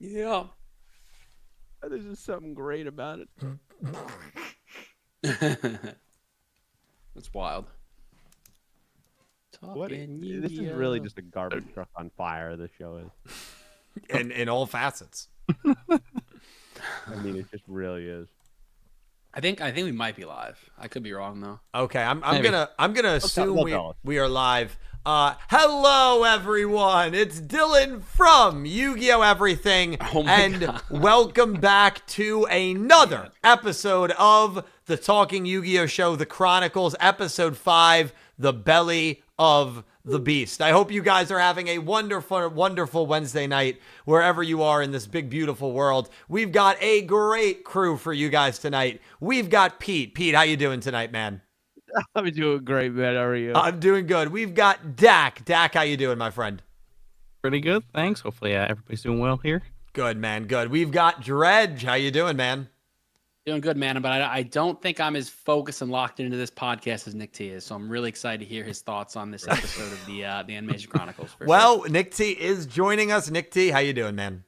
Yeah. There's just something great about it. That's wild. What? Talking This is really Yugioh. just a garbage truck on fire. The show is. in all facets. I mean, it just really is. I think we might be live. I could be wrong though. Okay, I'm Maybe. gonna assume they'll tell us. we are live. Hello everyone, it's Dylan from Yu-Gi-Oh! Everything, Oh my and God. welcome back to another episode of the Talking Yu-Gi-Oh! Show, The Chronicles, episode 5, The Belly of the Beast. I hope you guys are having a wonderful, wonderful Wednesday night wherever you are in this big, beautiful world. We've got a great crew for you guys tonight. We've got Pete. Pete, how you doing tonight, man? I'm doing great, man. How are you? I'm doing good. We've got Dak. Dak, how you doing, my friend? Pretty good, thanks. Hopefully, everybody's doing well here. Good, man. Good. We've got Dredge. How you doing, man? Doing good, man. But I don't think I'm as focused and locked into this podcast as Nick T is. So I'm really excited to hear his thoughts on this episode of the Animation Chronicles. For Well, Nick T is joining us. Nick T, how you doing, man?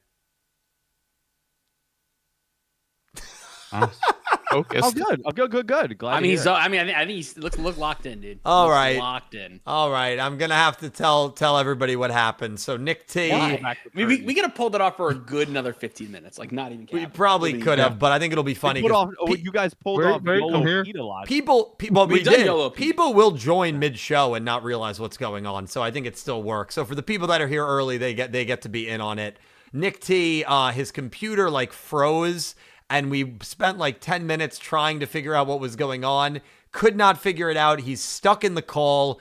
Focused. Oh, good. Oh, good. Glad. I mean, to hear it. I think he's look locked in, dude. All Looks right. locked in. All right. I'm going to have to tell everybody what happened. So, Nick T, Why? I mean, we could have pulled it off for a good another 15 minutes. Like, not even. we capping. probably Really, could have, but I think it'll be funny. You, 'cause you guys pulled Wait, off come YOLO here. Pete a lot. People, we We've done did. YOLO Pete. People will join mid-show and not realize what's going on. So I think it still works. So for the people that are here early, they get to be in on it. Nick T, his computer like froze, and we spent like 10 minutes trying to figure out what was going on. Could not figure it out. He's stuck in the call.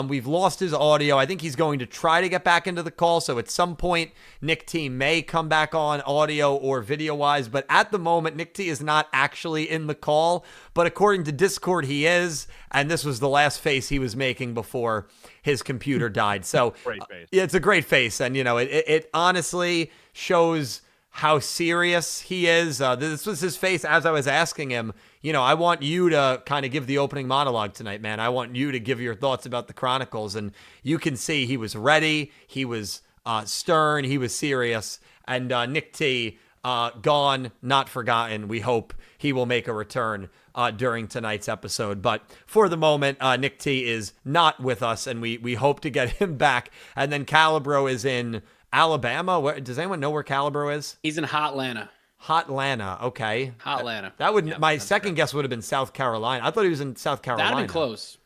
We've lost his audio. I think he's going to try to get back into the call. So at some point, Nick T may come back on audio or video wise. But at the moment, Nick T is not actually in the call. But according to Discord, he is. And this was the last face he was making before his computer died. So Great face. yeah, it's a great face. And, you know, it honestly shows how serious he is. This was his face as I was asking him, you know, I want you to kind of give the opening monologue tonight, man. I want you to give your thoughts about the Chronicles. And you can see he was ready. He was stern. He was serious. And Nick T, gone, not forgotten. We hope he will make a return during tonight's episode. But for the moment, Nick T is not with us, and we hope to get him back. And then Calibro is in Alabama. Does anyone know where Calibro is? He's in Hotlanta. Hotlanta. Okay. Hotlanta. That would Yeah, my that's second correct. guess would have been South Carolina. I thought he was in South Carolina. That'd have been close.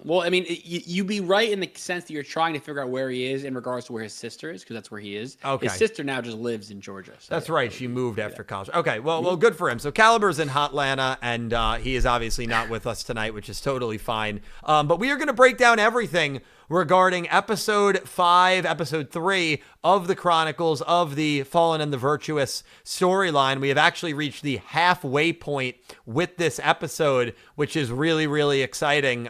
Well, I mean, you'd be right in the sense that you're trying to figure out where he is in regards to where his sister is, because that's where he is. Okay. His sister now just lives in Georgia. So That's right. She moved after college. Okay. Well, good for him. So Caliber's in Hotlanta, and he is obviously not with us tonight, which is totally fine. But we are going to break down everything regarding episode 5, episode 3 of the Chronicles of the Fallen and the Virtuous storyline. We have actually reached the halfway point with this episode, which is really, really exciting.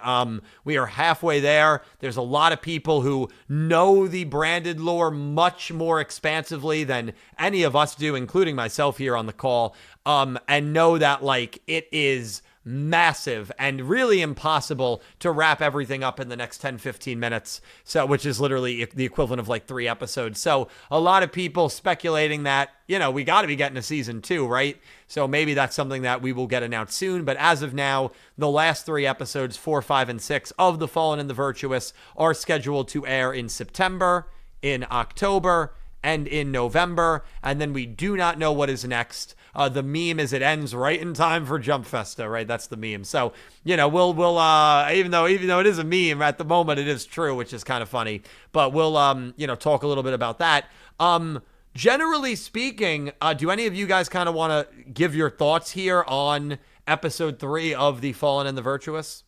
We are halfway there. There's a lot of people who know the branded lore much more expansively than any of us do, including myself here on the call, and know that like it is massive and really impossible to wrap everything up in the next 10-15 minutes, so which is literally the equivalent of like 3 episodes. So a lot of people speculating that, you know, we got to be getting a season 2, right? So maybe that's something that we will get announced soon. But as of now, the last 3 episodes, 4, 5, and 6 of The Fallen and the Virtuous are scheduled to air in September, in October, and in November. And then we do not know what is next. The meme is it ends right in time for Jump Festa, right? That's the meme. So, you know, we'll even though it is a meme at the moment, it is true, which is kind of funny. But we'll you know, talk a little bit about that. Generally speaking, do any of you guys kind of want to give your thoughts here on episode 3 of The Fallen and the Virtuous?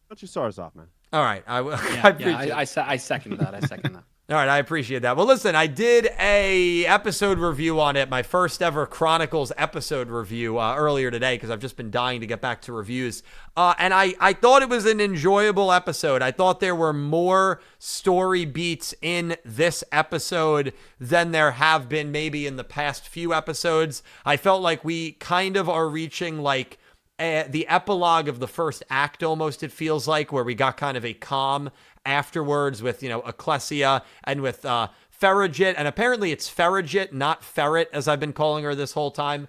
Why don't you start us off, man? All right, I second that. I second that. All right, I appreciate that. Well, listen, I did a episode review on it, my first ever Chronicles episode review earlier today, because I've just been dying to get back to reviews. And I thought it was an enjoyable episode. I thought there were more story beats in this episode than there have been maybe in the past few episodes. I felt like we kind of are reaching like the epilogue of the first act almost, it feels like, where we got kind of a calm afterwards with, you know, Ecclesia and with Ferrigit, and apparently it's Ferrigit, not Ferret, as I've been calling her this whole time.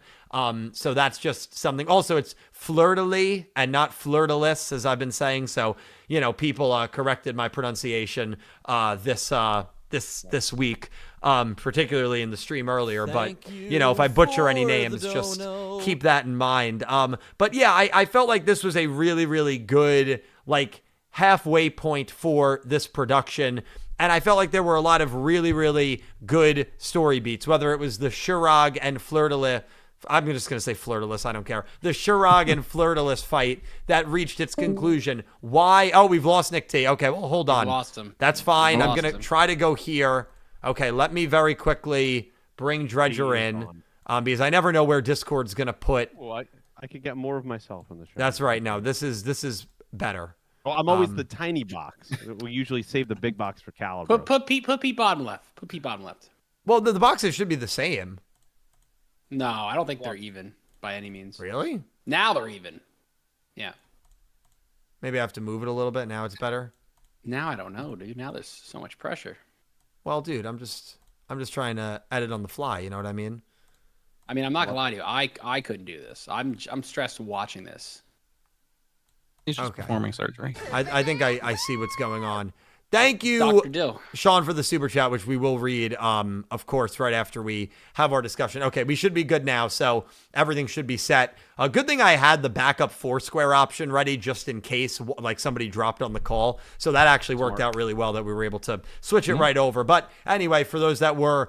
So that's just something. Also, it's Flirtily and not Flirtalis, as I've been saying. So, people corrected my pronunciation this week, particularly in the stream earlier. But, if I butcher any names, just keep that in mind. But yeah, I felt like this was a really, really good, halfway point for this production. And I felt like there were a lot of really, really good story beats, whether it was the Shurag and Flirtily. I'm just going to say Flirtalis. I don't care. The Shurag and Flirtalis fight that reached its conclusion. Why? Oh, we've lost Nick T. Okay, well, hold on. We lost him. That's fine. I'm going to try to go here. Okay, let me very quickly bring Dredger in because I never know where Discord's going to put. Well, I could get more of myself on the show. That's right. No, this is better. Well, I'm always the tiny box. We usually save the big box for Caliber. Put Pete bottom left. Put Pete bottom left. Well, the boxes should be the same. No, I don't think they're even by any means. Really? Now they're even. Yeah. Maybe I have to move it a little bit. Now it's better. Now I don't know, dude. Now there's so much pressure. Well, dude, I'm just trying to edit on the fly. You know what I mean? I mean, I'm not gonna lie to you. I couldn't do this. I'm stressed watching this. He's just performing surgery. I think I see what's going on. Thank you, Dr. Dill. Sean, for the super chat, which we will read, of course, right after we have our discussion. Okay, we should be good now, so everything should be set. A good thing I had the backup Foursquare option ready just in case, somebody dropped on the call. So that actually worked out really well that we were able to switch it right over. But anyway, for those that were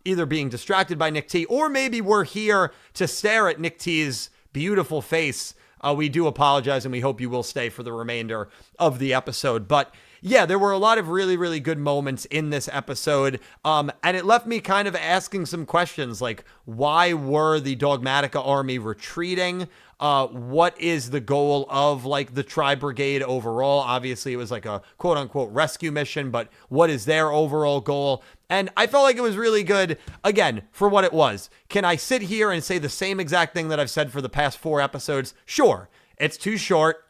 either being distracted by Nick T or maybe were here to stare at Nick T's beautiful face, we do apologize, and we hope you will stay for the remainder of the episode. But yeah, there were a lot of really, really good moments in this episode, and it left me kind of asking some questions, like, why were the Dogmatica army retreating? What is the goal of, the Tri-Brigade overall? Obviously, it was like a quote-unquote rescue mission, but what is their overall goal? And I felt like it was really good, again, for what it was. Can I sit here and say the same exact thing that I've said for the past 4 episodes? Sure. It's too short.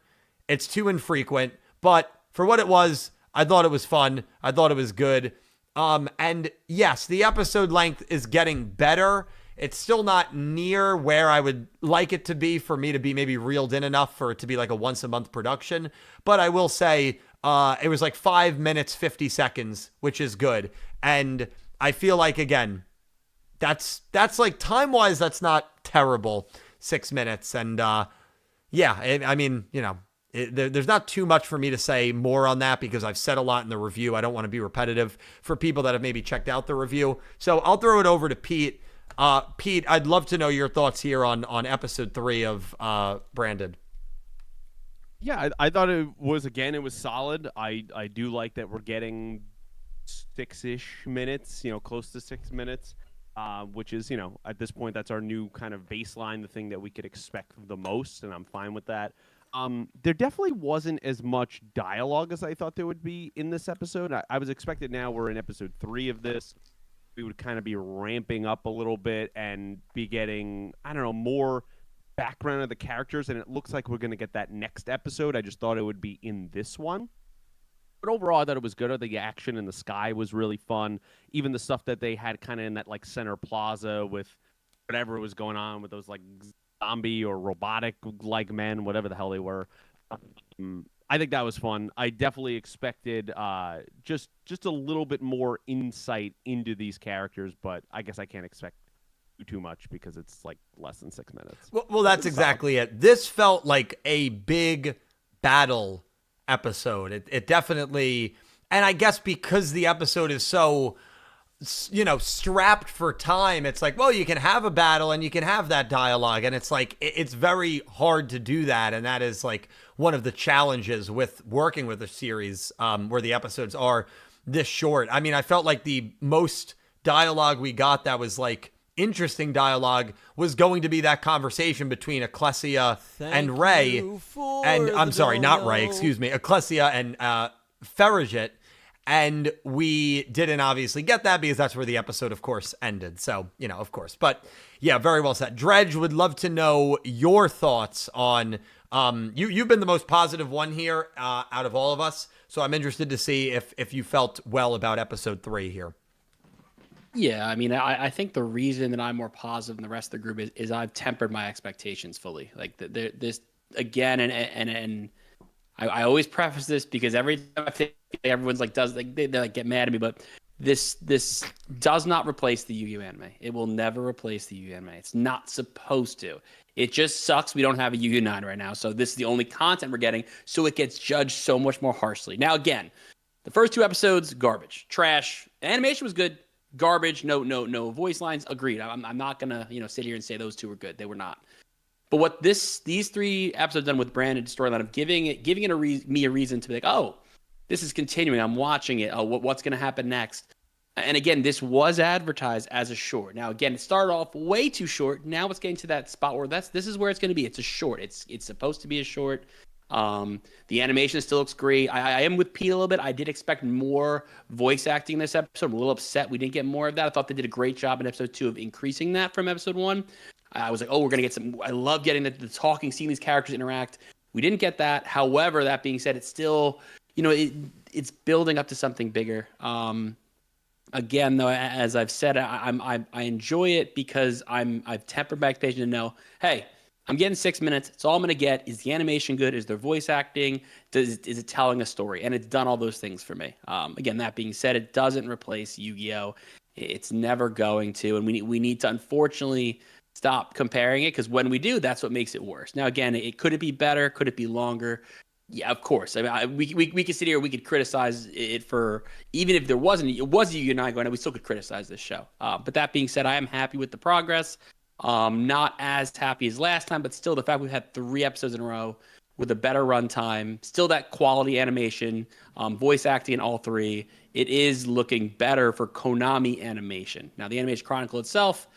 It's too infrequent. But for what it was, I thought it was fun. I thought it was good. And yes, the episode length is getting better. It's still not near where I would like it to be for me to be maybe reeled in enough for it to be like a once-a-month production. But I will say it was 5 minutes, 50 seconds, which is good. And I feel like, again, that's time-wise, that's not terrible. 6 minutes. And I mean, there's not too much for me to say more on that because I've said a lot in the review. I don't want to be repetitive for people that have maybe checked out the review. So I'll throw it over to Pete. Pete, I'd love to know your thoughts here on episode 3 of Branded. Yeah, I thought it was solid. I do like that we're getting 6-ish minutes, close to 6 minutes, which is, at this point, that's our new kind of baseline, the thing that we could expect the most, and I'm fine with that. There definitely wasn't as much dialogue as I thought there would be in this episode. I was expected, now we're in episode 3 of this, we would kind of be ramping up a little bit and be getting, more background of the characters, and it looks like we're going to get that next episode. I just thought it would be in this one. But overall, I thought it was good. The action in the sky was really fun. Even the stuff that they had kind of in that center plaza with whatever was going on with those zombie or robotic men, whatever the hell they were. I think that was fun. I definitely expected just a little bit more insight into these characters, but I guess I can't expect too much because it's less than 6 minutes. Well, that's exactly it. This felt like a big battle episode. It definitely, and I guess because the episode is so, strapped for time, it's well, you can have a battle and you can have that dialogue, and it's it's very hard to do that, and that is one of the challenges with working with a series where the episodes are this short. I mean, I felt like the most dialogue we got that was interesting dialogue was going to be that conversation between Ecclesia and Ray, and I'm sorry, not Ray, excuse me, Ecclesia and Ferrigit. And we didn't obviously get that because that's where the episode, of course, ended. So, of course. But yeah, very well said. Dredge, would love to know your thoughts on, you've been the most positive one here out of all of us. So I'm interested to see if you felt well about episode 3 here. Yeah, I mean, I think the reason that I'm more positive than the rest of the group is I've tempered my expectations fully. Like this again, and I always preface this because every time I think everyone's like they like get mad at me, but this does not replace the Yu-Gi-Oh anime. It will never replace the Yu-Gi-Oh anime. It's not supposed to. It just sucks we don't have a Yu-Gi-Oh 9 right now. So this is the only content we're getting. So it gets judged so much more harshly. Now again, the first 2 episodes, garbage, trash. Animation was good, garbage. No voice lines. Agreed. I'm not gonna sit here and say those 2 were good. They were not. But what these 3 episodes done with Brandon storyline of giving me a reason to be like, oh, this is continuing. I'm watching it. Oh, what's going to happen next? And again, this was advertised as a short. Now, again, it started off way too short. Now it's getting to that spot where this is where it's going to be. It's a short. It's supposed to be a short. The animation still looks great. I am with Pete a little bit. I did expect more voice acting in this episode. I'm a little upset we didn't get more of that. I thought they did a great job in episode 2 of increasing that from episode 1. I was like, oh, we're going to get some. I love getting the talking, seeing these characters interact. We didn't get that. However, that being said, it's still, it's building up to something bigger. Again, though, as I've said, I enjoy it because I've tempered my expectation to know, hey, I'm getting 6 minutes. It's all I'm going to get. Is the animation good? Is their voice acting? Is it telling a story? And it's done all those things for me. Again, that being said, it doesn't replace Yu-Gi-Oh! It's never going to. And we need to, unfortunately, stop comparing it, because when we do, that's what makes it worse. Now, again, could it be better? Could it be longer? Yeah, of course. I mean, we could sit here, we could criticize it for, even if it was you and I going, we still could criticize this show. But that being said, I am happy with the progress. Not as happy as last time, but still the fact we've had 3 episodes in a row with a better runtime, still that quality animation, voice acting in all 3. It is looking better for Konami animation. Now, the Animation Chronicle itself,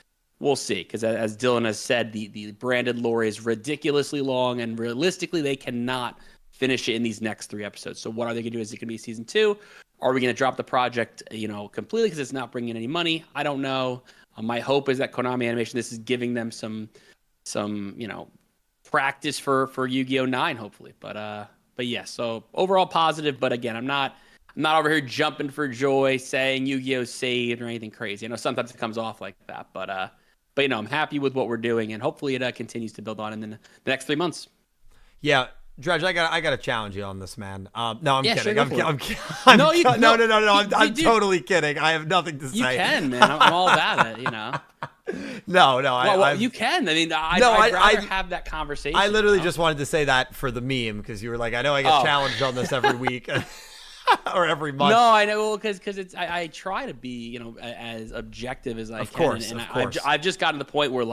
we'll see, because as Dylan has said, the branded lore is ridiculously long, and realistically, they cannot finish it in these next 3 episodes. So what are they going to do? Is it going to be season 2? Are we going to drop the project, completely because it's not bringing in any money? I don't know. My hope is that Konami Animation, this is giving them some practice for Yu-Gi-Oh 9, hopefully. But yeah, so overall positive. But again, I'm not over here jumping for joy saying Yu-Gi-Oh saved or anything crazy. I know sometimes it comes off like that, but I'm happy with what we're doing, and hopefully it continues to build on in the next 3 months. Yeah. Dredge, I got to challenge you on this, man. No, I'm kidding. Sure, I'm totally kidding. I have nothing to say. You can, man. I'm all about it. No. You can. I mean, I'd rather have that conversation. I literally just wanted to say that for the meme, because you were like, I know I get challenged on this every week or every month. No, I know, because it's I try to be as objective as I can. Of course. I've just gotten to the point where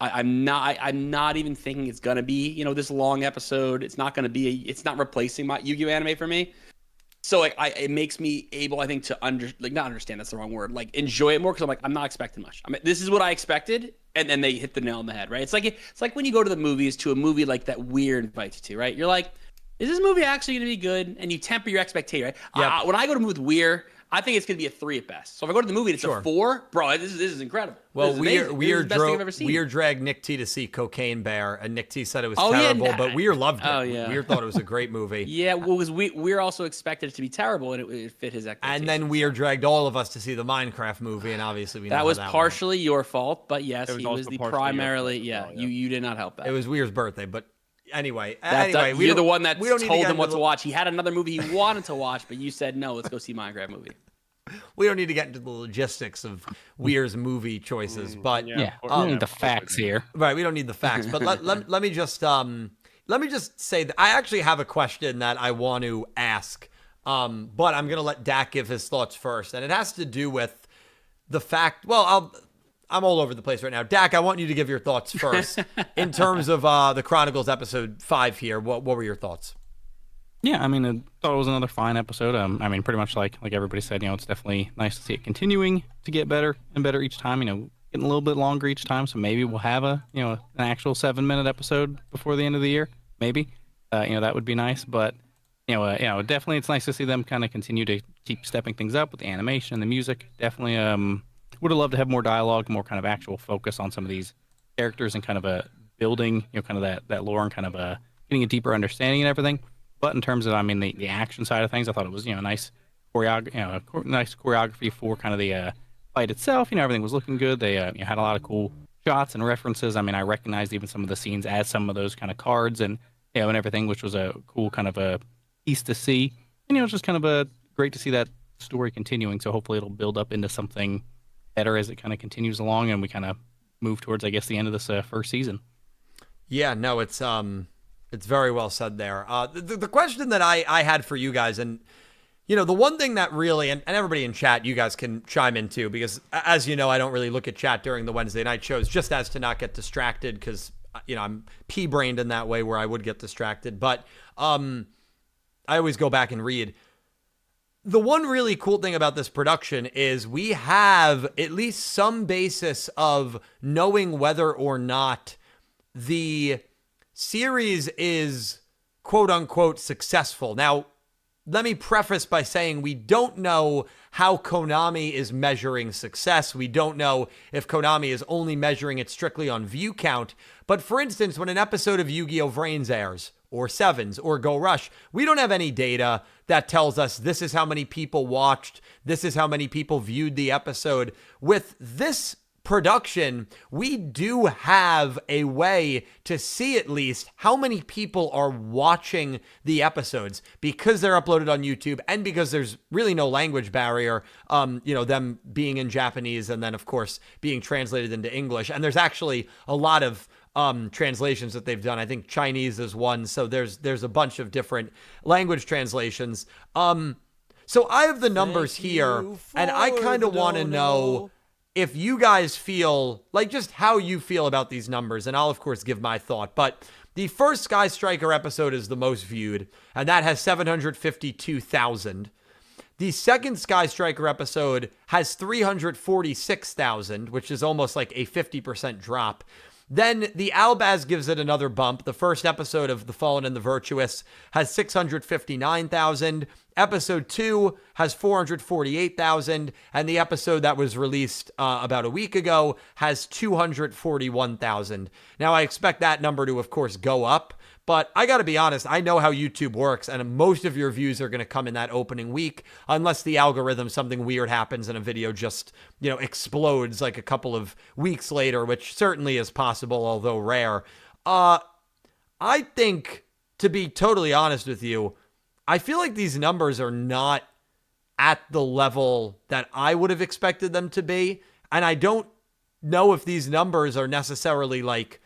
I'm not even thinking it's gonna be this long episode. It's not gonna be. It's not replacing my Yu-Gi-Oh anime for me. So it makes me able, I think, to not understand. That's the wrong word. Enjoy it more, because I'm not expecting much. I mean, this is what I expected, and then they hit the nail on the head, right? It's like when you go to the movies, to a movie like that Weir invites you to, right? You're like, is this movie actually gonna be good? And you temper your expectation, right? Yep. When I go to a movie with Weir, I think it's going to be a 3 at best. So if I go to the movie and it's a 4, bro, this is incredible. Well, Weir dragged Nick T to see Cocaine Bear, and Nick T said it was terrible, but Weir loved it. Oh, yeah. Weir thought it was a great movie. Yeah, well, because Weir also expected it to be terrible, and it fit his expectations. And then Weir dragged all of us to see the Minecraft movie, and obviously we know that was that partially your fault, but yes, he was the primarily. Yeah, you did not help that. It was Weir's birthday, but anyway, you're the one that told him what to watch. He had another movie he wanted to watch, but you said no. Let's go see Minecraft movie. We don't need to get into the logistics of Weir's movie choices, but the facts here. Right, we don't need the facts, but let me just say that I actually have a question that I want to ask, but I'm gonna let Dak give his thoughts first, and it has to do with the fact. Well, I'm all over the place right now. Dak, I want you to give your thoughts first in terms of the Chronicles episode 5 here. What were your thoughts? Yeah, I mean, I thought it was another fine episode. I mean, pretty much like everybody said, it's definitely nice to see it continuing to get better and better each time. Getting a little bit longer each time. So maybe we'll have an actual 7-minute episode before the end of the year. Maybe, that would be nice. But definitely it's nice to see them kind of continue to keep stepping things up with the animation, the music. Definitely, would have loved to have more dialogue, more kind of actual focus on some of these characters and kind of a building, kind of that lore and kind of getting a deeper understanding and everything. But in terms of, the action side of things, I thought it was, nice choreography for kind of the fight itself, everything was looking good. They had a lot of cool shots and references. I mean, I recognized even some of the scenes as some of those kind of cards and and everything, which was a cool kind of a piece to see. And it's just kind of a great to see that story continuing. So hopefully it'll build up into something better as it kind of continues along, and we kind of move towards, I guess, the end of this first season. Yeah, no, it's very well said there. The question that I had for you guys, and the one thing that really, and everybody in chat, you guys can chime in too, because as you know, I don't really look at chat during the Wednesday night shows just as to not get distracted, because I'm pea-brained in that way where I would get distracted. But I always go back and read. The one really cool thing about this production is we have at least some basis of knowing whether or not the series is quote unquote successful. Now, let me preface by saying we don't know how Konami is measuring success. We don't know if Konami is only measuring it strictly on view count. But for instance, when an episode of Yu-Gi-Oh! Vrains airs, or Sevens, or Go Rush, we don't have any data that tells us this is how many people watched, this is how many people viewed the episode. With this production, we do have a way to see at least how many people are watching the episodes, because they're uploaded on YouTube and because there's really no language barrier, them being in Japanese and then of course being translated into English. And there's actually a lot of translations that they've done. I think Chinese is one. So there's a bunch of different language translations. So I have the numbers here, and I kind of want to know if you guys feel like just how you feel about these numbers, and I'll of course give my thought. But the first Sky Striker episode is the most viewed, and that has 752,000. The second Sky Striker episode has 346,000, which is almost like a 50% drop. Then the Albaz gives it another bump. The first episode of The Fallen and the Virtuous has 659,000. Episode 2 has 448,000. And the episode that was released about a week ago has 241,000. Now, I expect that number to, of course, go up. But I got to be honest, I know how YouTube works, and most of your views are going to come in that opening week, unless the algorithm, something weird happens and a video just, explodes like a couple of weeks later, which certainly is possible, although rare. I think, to be totally honest with you, I feel like these numbers are not at the level that I would have expected them to be, and I don't know if these numbers are necessarily like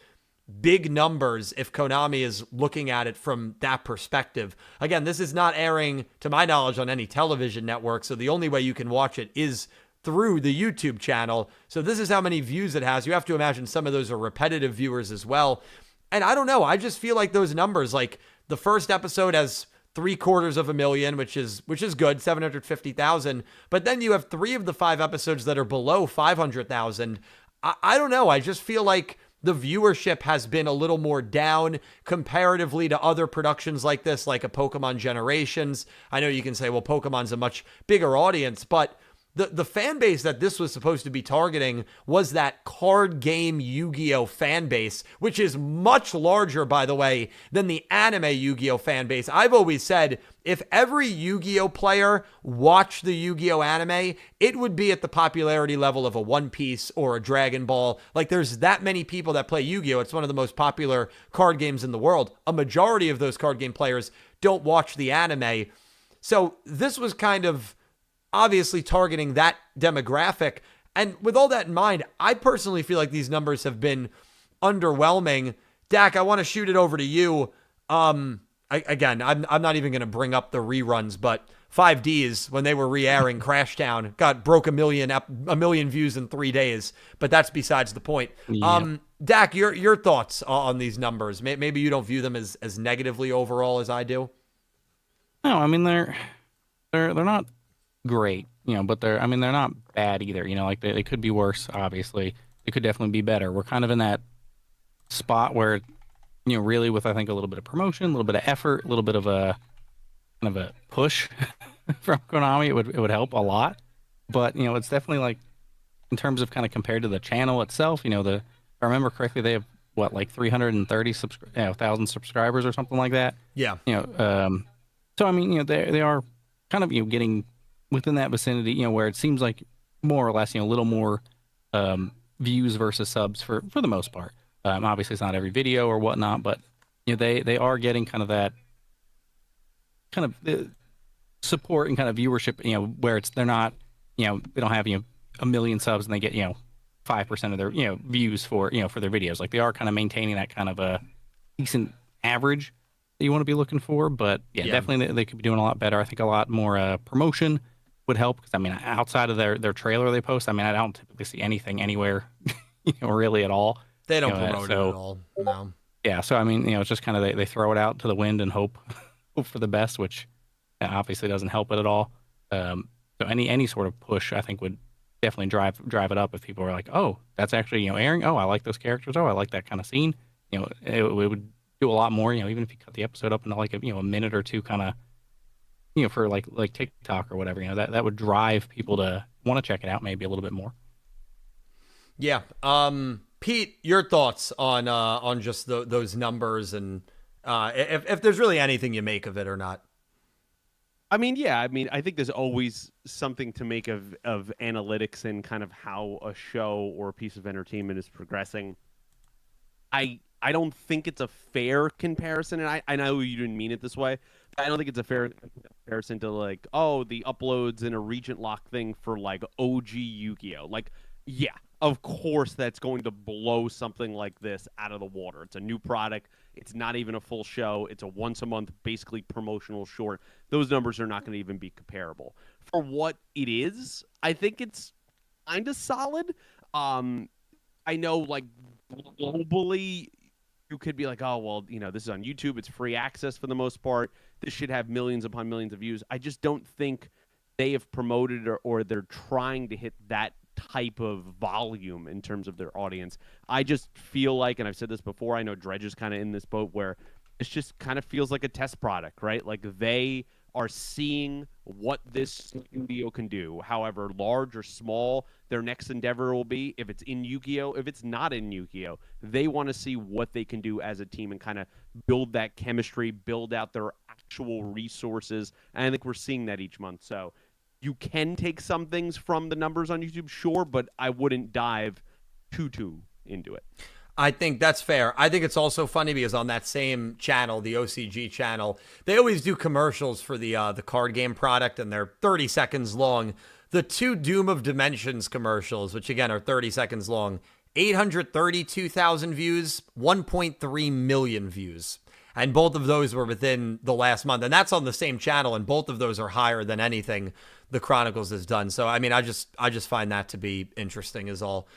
big numbers if Konami is looking at it from that perspective. Again, this is not airing, to my knowledge, on any television network, so the only way you can watch it is through the YouTube channel. So this is how many views it has. You have to imagine some of those are repetitive viewers as well. And I don't know, I just feel like those numbers, like the first episode has 750,000, which is good, 750,000. But then you have 3 of the 5 episodes that are below 500,000. I don't know, I just feel like the viewership has been a little more down comparatively to other productions like this, like a Pokemon Generations. I know you can say, well, Pokemon's a much bigger audience, but the fan base that this was supposed to be targeting was that card game Yu-Gi-Oh fan base, which is much larger, by the way, than the anime Yu-Gi-Oh fan base. I've always said, if every Yu-Gi-Oh player watched the Yu-Gi-Oh anime, it would be at the popularity level of a One Piece or a Dragon Ball. Like, there's that many people that play Yu-Gi-Oh. It's one of the most popular card games in the world. A majority of those card game players don't watch the anime. So this was kind of obviously targeting that demographic. And with all that in mind, I personally feel like these numbers have been underwhelming. Dak, I want to shoot it over to you. I'm not even going to bring up the reruns, but 5Ds, when they were re-airing Crashtown, broke a million views in 3 days. But that's besides the point. Yeah. Dak, your thoughts on these numbers? Maybe you don't view them as negatively overall as I do. No, I mean they're not great, but they're not bad either. Like they could be worse. Obviously, it could definitely be better. We're kind of in that spot where, really with I think a little bit of promotion, a little bit of effort, a little bit of a kind of a push from Konami, it would help a lot. But it's definitely like in terms of kind of compared to the channel itself. If I remember correctly, they have what, like 330,000 subscribers or something like that. Yeah. So I mean, they are kind of getting within that vicinity, where it seems like more or less, a little more views versus subs for the most part. Obviously, it's not every video or whatnot, but they are getting kind of that kind of support and kind of viewership, where they're not, they don't have a million subs and they get 5% of their views for for their videos. Like they are kind of maintaining that kind of a decent average that you want to be looking for. But yeah, definitely they could be doing a lot better. I think a lot more promotion would help, because I mean, outside of their trailer they post, I mean, I don't typically see anything anywhere really at all. They don't promote it at all. No. Yeah, so I mean, it's just kind of they throw it out to the wind and hope for the best, which obviously doesn't help it at all. So any sort of push, I think, would definitely drive it up if people are like, oh, that's actually airing. Oh, I like those characters. Oh, I like that kind of scene. It would do a lot more. Even if you cut the episode up into like a minute or two, kind of for like TikTok or whatever. That would drive people to want to check it out maybe a little bit more. Yeah. Pete, your thoughts on just those numbers, and if there's really anything you make of it or not. I mean, yeah. I mean, I think there's always something to make of analytics and kind of how a show or a piece of entertainment is progressing. I don't think it's a fair comparison, and I know you didn't mean it this way, but I don't think it's a fair comparison to like, oh, the uploads in a Regent Lock thing for like OG Yu-Gi-Oh! Like, yeah, of course that's going to blow something like this out of the water. It's a new product. It's not even a full show. It's a once-a-month, basically promotional short. Those numbers are not going to even be comparable. For what it is, I think it's kind of solid. I know, like, globally, you could be like, oh, well, this is on YouTube. It's free access for the most part. This should have millions upon millions of views. I just don't think they have promoted or they're trying to hit that type of volume in terms of their audience. I just feel like, and I've said this before, I know Dredge is kind of in this boat, where it just kind of feels like a test product, right? Like they are seeing what this studio can do, however large or small their next endeavor will be. If it's in Yu-Gi-Oh, if it's not in Yu-Gi-Oh, they want to see what they can do as a team and kind of build that chemistry, build out their actual resources. And I think we're seeing that each month. So you can take some things from the numbers on YouTube, sure, but I wouldn't dive too into it. I think that's fair. I think it's also funny because on that same channel, the OCG channel, they always do commercials for the card game product, and they're 30 seconds long. The two Doom of Dimensions commercials, which again are 30 seconds long, 832,000 views, 1.3 million views. And both of those were within the last month. And that's on the same channel, and both of those are higher than anything the Chronicles has done. So, I mean, I just find that to be interesting is all.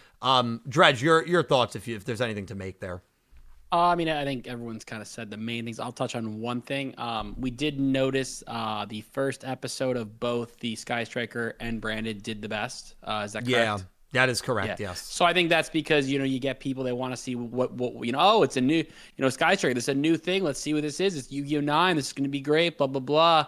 Dredge, your thoughts if there's anything to make there. I mean, I think everyone's kind of said the main things. I'll touch on one thing. We did notice the first episode of both the Sky Striker and Branded did the best. Is that correct? Yeah. That is correct, yeah. Yes. So I think that's because, you get people that want to see what oh, it's a new, Sky Striker, this is a new thing. Let's see what this is. It's Yu-Gi-Oh! 9. This is going to be great, blah, blah, blah.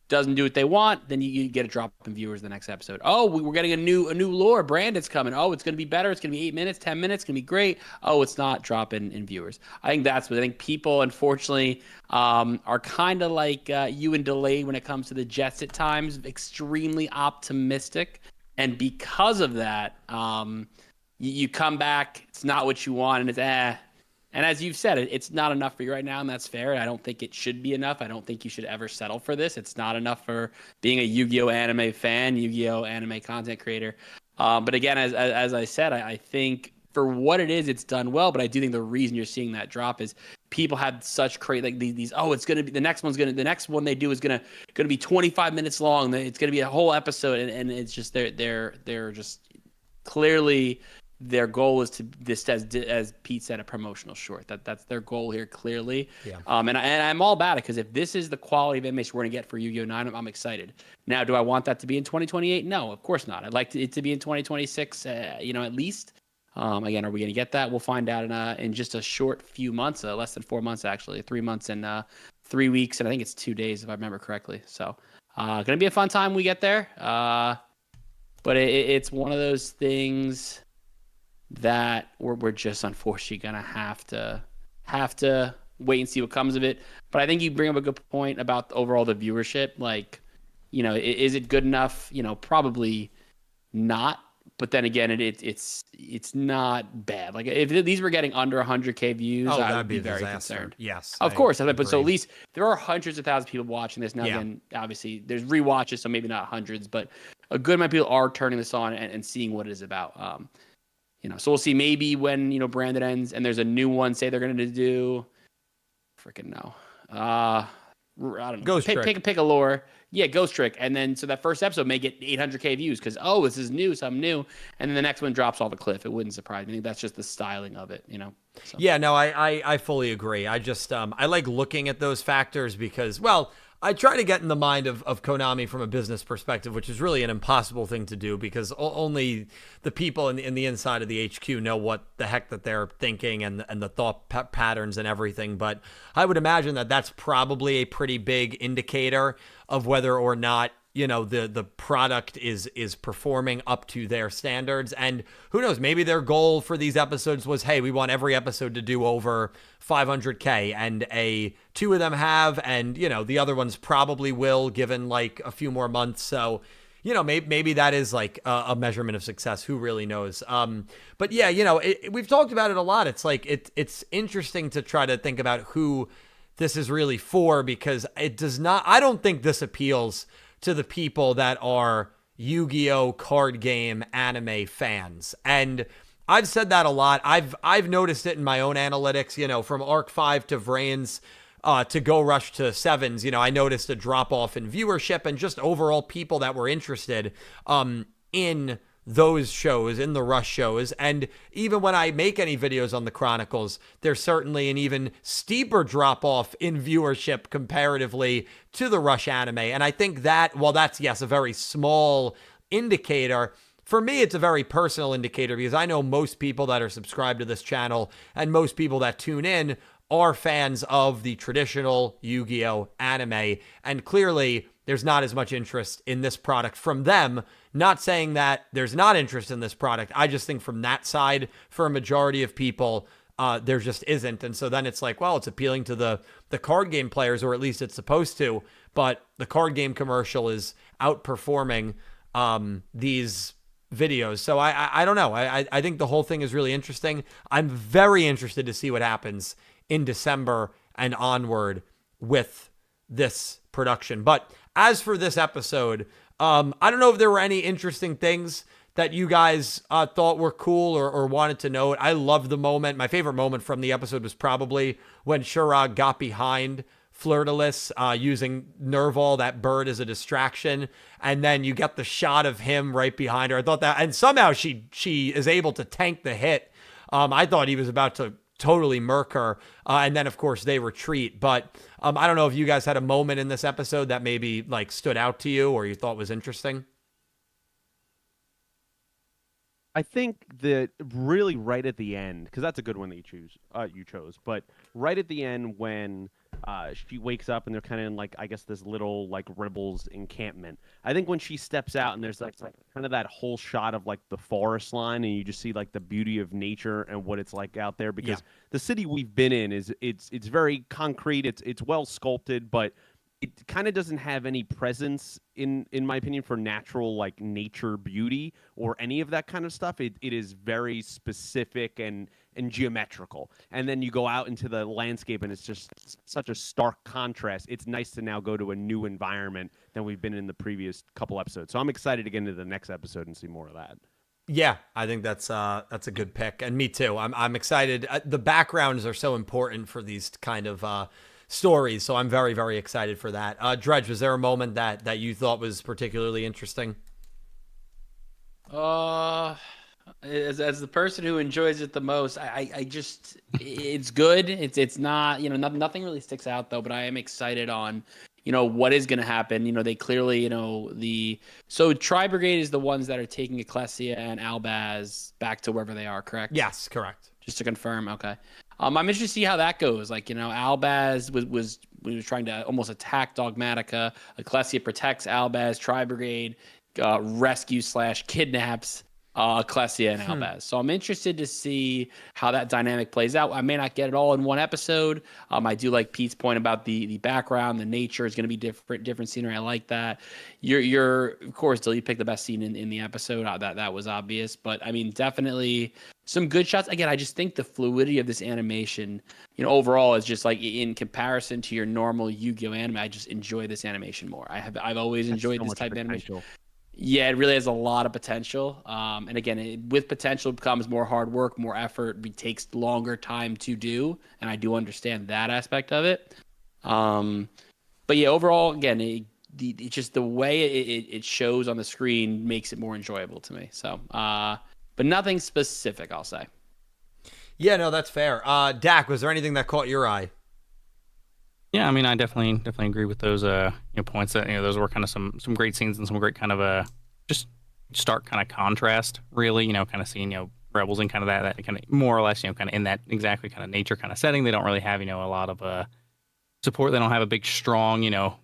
Doesn't do what they want, then you get a drop in viewers the next episode. Oh, we're getting a new lore. Branded's coming. Oh, it's going to be better. It's going to be 8 minutes, 10 minutes. It's going to be great. Oh, it's not. Drop in viewers. I think that's what I think people, unfortunately, are kind of like you and Delayed when it comes to the Jets at times, extremely optimistic. And because of that, you come back, it's not what you want, and it's And as you've said, it's not enough for you right now, and that's fair. I don't think it should be enough. I don't think you should ever settle for this. It's not enough for being a Yu-Gi-Oh! Anime fan, Yu-Gi-Oh! Anime content creator. But again, as I said, I think for what it is, it's done well. But I do think the reason you're seeing that drop is people had such crazy, like these. Oh, it's gonna be the next one they do is gonna be 25 minutes long. It's gonna be a whole episode, and it's just they're just clearly. Their goal is to this, as Pete said, a promotional short. That's their goal here, clearly. Yeah. And I'm all about it because if this is the quality of animation we're gonna get for Yu-Gi-Oh! 9, I'm excited. Now, do I want that to be in 2028? No, of course not. I'd like it to be in 2026. At least. Again, are we gonna get that? We'll find out in just a short few months, less than 4 months actually, 3 months and 3 weeks, and I think it's 2 days if I remember correctly. So, gonna be a fun time when we get there. But it's one of those things that we're just unfortunately gonna have to wait and see what comes of it. But I think you bring up a good point about overall the viewership. Like, is it good enough? Probably not. But then again, it's not bad. Like if these were getting under 100K views, I that'd would be a very disaster. concerned. Yes, of course. But so agree. at least there are hundreds of thousands of people watching this now. Yeah. Again, obviously there's rewatches, so maybe not hundreds, but a good amount of people are turning this on and seeing what it is about. So we'll see. Maybe when Brandon ends and there's a new one, say they're going to do, freaking no. I don't know. Ghost Trick. Pick a lore. Yeah, Ghost Trick. And then so that first episode may get 800K views because, this is new, something new. And then the next one drops off a cliff. It wouldn't surprise me. That's just the styling of it, So. Yeah, no, I fully agree. I just I like looking at those factors because, well, I try to get in the mind of Konami from a business perspective, which is really an impossible thing to do because only the people in the inside of the HQ know what the heck that they're thinking and the thought patterns and everything. But I would imagine that that's probably a pretty big indicator of whether or not the product is performing up to their standards. And who knows, maybe their goal for these episodes was, hey, we want every episode to do over 500K, and two of them have, and the other ones probably will, given like a few more months. So maybe that is like a measurement of success. Who really knows? But yeah, we've talked about it a lot. It's like it's interesting to try to think about who this is really for, because it does not. I don't think this appeals to the people that are Yu-Gi-Oh card game anime fans. And I've said that a lot. I've noticed it in my own analytics, from Arc 5 to Vrains to Go Rush to Sevens. I noticed a drop off in viewership and just overall people that were interested in those shows, in the Rush shows. And even when I make any videos on the Chronicles, there's certainly an even steeper drop off in viewership comparatively to the Rush anime. And I think that, while that's, yes, a very small indicator, for me, it's a very personal indicator because I know most people that are subscribed to this channel and most people that tune in are fans of the traditional Yu-Gi-Oh anime. And clearly, there's not as much interest in this product from them. Not saying that there's not interest in this product. I just think from that side, for a majority of people, there just isn't. And so then it's like, well, it's appealing to the card game players, or at least it's supposed to. But the card game commercial is outperforming these videos. So I don't know. I think the whole thing is really interesting. I'm very interested to see what happens in December and onward with this production. But as for this episode, I don't know if there were any interesting things that you guys thought were cool or wanted to note. I love the moment. My favorite moment from the episode was probably when Shurag got behind Flirtyless, using Nerval, that bird, as a distraction. And then you get the shot of him right behind her. I thought that, and somehow she is able to tank the hit. I thought he was about to totally murk her. And then, of course, they retreat. But I don't know if you guys had a moment in this episode that maybe like stood out to you or you thought was interesting. I think that really right at the end, because that's a good one that you chose, but right at the end when she wakes up and they're kind of in like, I guess, this little like rebels encampment. I think when she steps out and there's like kind of that whole shot of like the forest line and you just see like the beauty of nature and what it's like out there, because the city we've been in it's very concrete, it's well sculpted, but it kind of doesn't have any presence in my opinion for natural like nature beauty or any of that kind of stuff. It is very specific and geometrical. And then you go out into the landscape and it's just such a stark contrast. It's nice to now go to a new environment than we've been in the previous couple episodes. So I'm excited to get into the next episode and see more of that. Yeah, I think that's a good pick, and me too. I'm excited. The backgrounds are so important for these kind of stories, so I'm very, very excited for that. Dredge, was there a moment that you thought was particularly interesting? As the person who enjoys it the most, I just, it's good. It's not, nothing really sticks out though, but I am excited on, what is going to happen. They clearly, so Tri Brigade is the ones that are taking Ecclesia and Albaz back to wherever they are, correct? Yes, correct. Just to confirm. Okay. I'm interested to see how that goes. Like, Albaz was trying to almost attack Dogmatica. Ecclesia protects Albaz. Tri Brigade rescues / kidnaps Klessia and Albaz. So I'm interested to see how that dynamic plays out. I may not get it all in one episode. I do like Pete's point about the background, the nature is going to be different scenery. I like that. You're of course, Dill, you picked the best scene in the episode. That was obvious, but I mean, definitely some good shots. Again, I just think the fluidity of this animation, overall is just like in comparison to your normal Yu-Gi-Oh anime. I just enjoy this animation more. I've always enjoyed this type of animation. Yeah, it really has a lot of potential. And again, with potential comes more hard work, more effort. It takes longer time to do, and I do understand that aspect of it. But yeah, overall, again, it's just the way it shows on the screen makes it more enjoyable to me. So, but nothing specific, I'll say. Yeah, no, that's fair. Dak, was there anything that caught your eye? Yeah, I mean, I definitely agree with those points that those were kind of some great scenes and some great kind of just stark kind of contrast, really, kind of seeing rebels and kind of that kind of more or less kind of in that exactly kind of nature kind of setting. They don't really have a lot of support. They don't have a big strong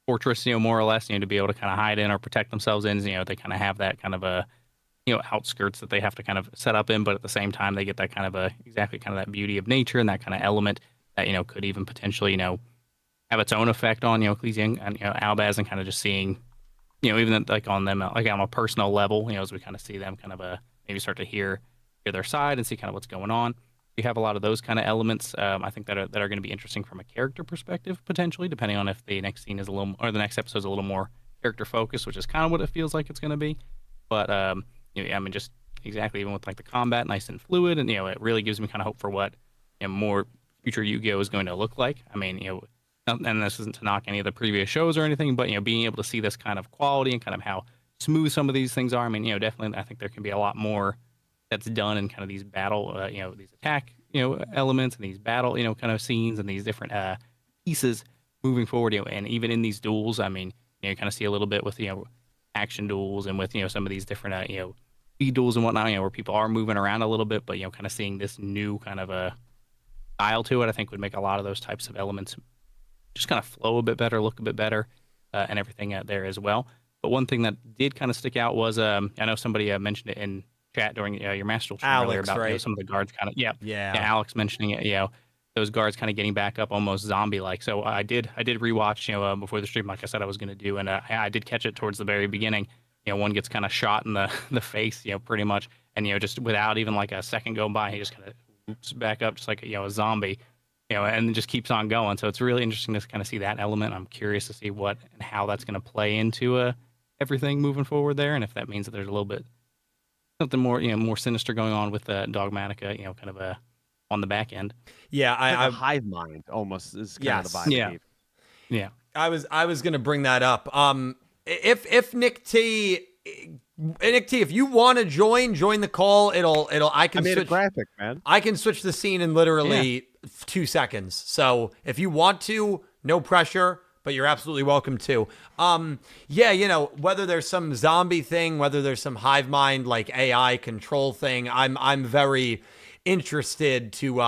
fortress more or less to be able to kind of hide in or protect themselves in. They kind of have that kind of outskirts that they have to kind of set up in, but at the same time they get that kind of exactly kind of that beauty of nature and that kind of element that could even potentially have its own effect on Ecclesia and Albaz, and kind of just seeing even like on them like on a personal level as we kind of see them kind of maybe start to hear their side and see kind of what's going on. You have a lot of those kind of elements. I think that are going to be interesting from a character perspective potentially, depending on if the next scene is a little or the next episode is a little more character focused, which is kind of what it feels like it's going to be. But I mean, just exactly even with like the combat, nice and fluid, and it really gives me kind of hope for what more future Yu-Gi-Oh is going to look like. I mean, and this isn't to knock any of the previous shows or anything, but being able to see this kind of quality and kind of how smooth some of these things are. I mean, definitely, I think there can be a lot more that's done in kind of these battle, these attack, elements and these battle, kind of scenes and these different pieces moving forward. And even in these duels, I mean, you kind of see a little bit with action duels and with some of these different speed duels and whatnot, where people are moving around a little bit, but kind of seeing this new kind of style to it, I think would make a lot of those types of elements just kind of flow a bit better, look a bit better, and everything out there as well. But one thing that did kind of stick out was I know somebody mentioned it in chat during your Master Duel stream earlier about right? Some of the guards kind of yeah, Alex mentioning it, those guards kind of getting back up almost zombie like. So I did rewatch before the stream, like I said I was going to do, and I did catch it towards the very beginning. One gets kind of shot in the face, pretty much, and just without even like a second going by, he just kind of whoops back up just like a zombie. And just keeps on going. So it's really interesting to kind of see that element. I'm curious to see what and how that's going to play into everything moving forward there, and if that means that there's a little bit something more, more sinister going on with Dogmatica, kind of on the back end. Yeah, I hive mind almost is kind of the vibe. Yeah. I was going to bring that up. If Nick T, if you want to join the call, I can made switch a graphic, man. I can switch the scene in literally 2 seconds. So if you want to, no pressure, but you're absolutely welcome to. Whether there's some zombie thing, whether there's some hive mind like AI control thing, I'm very interested to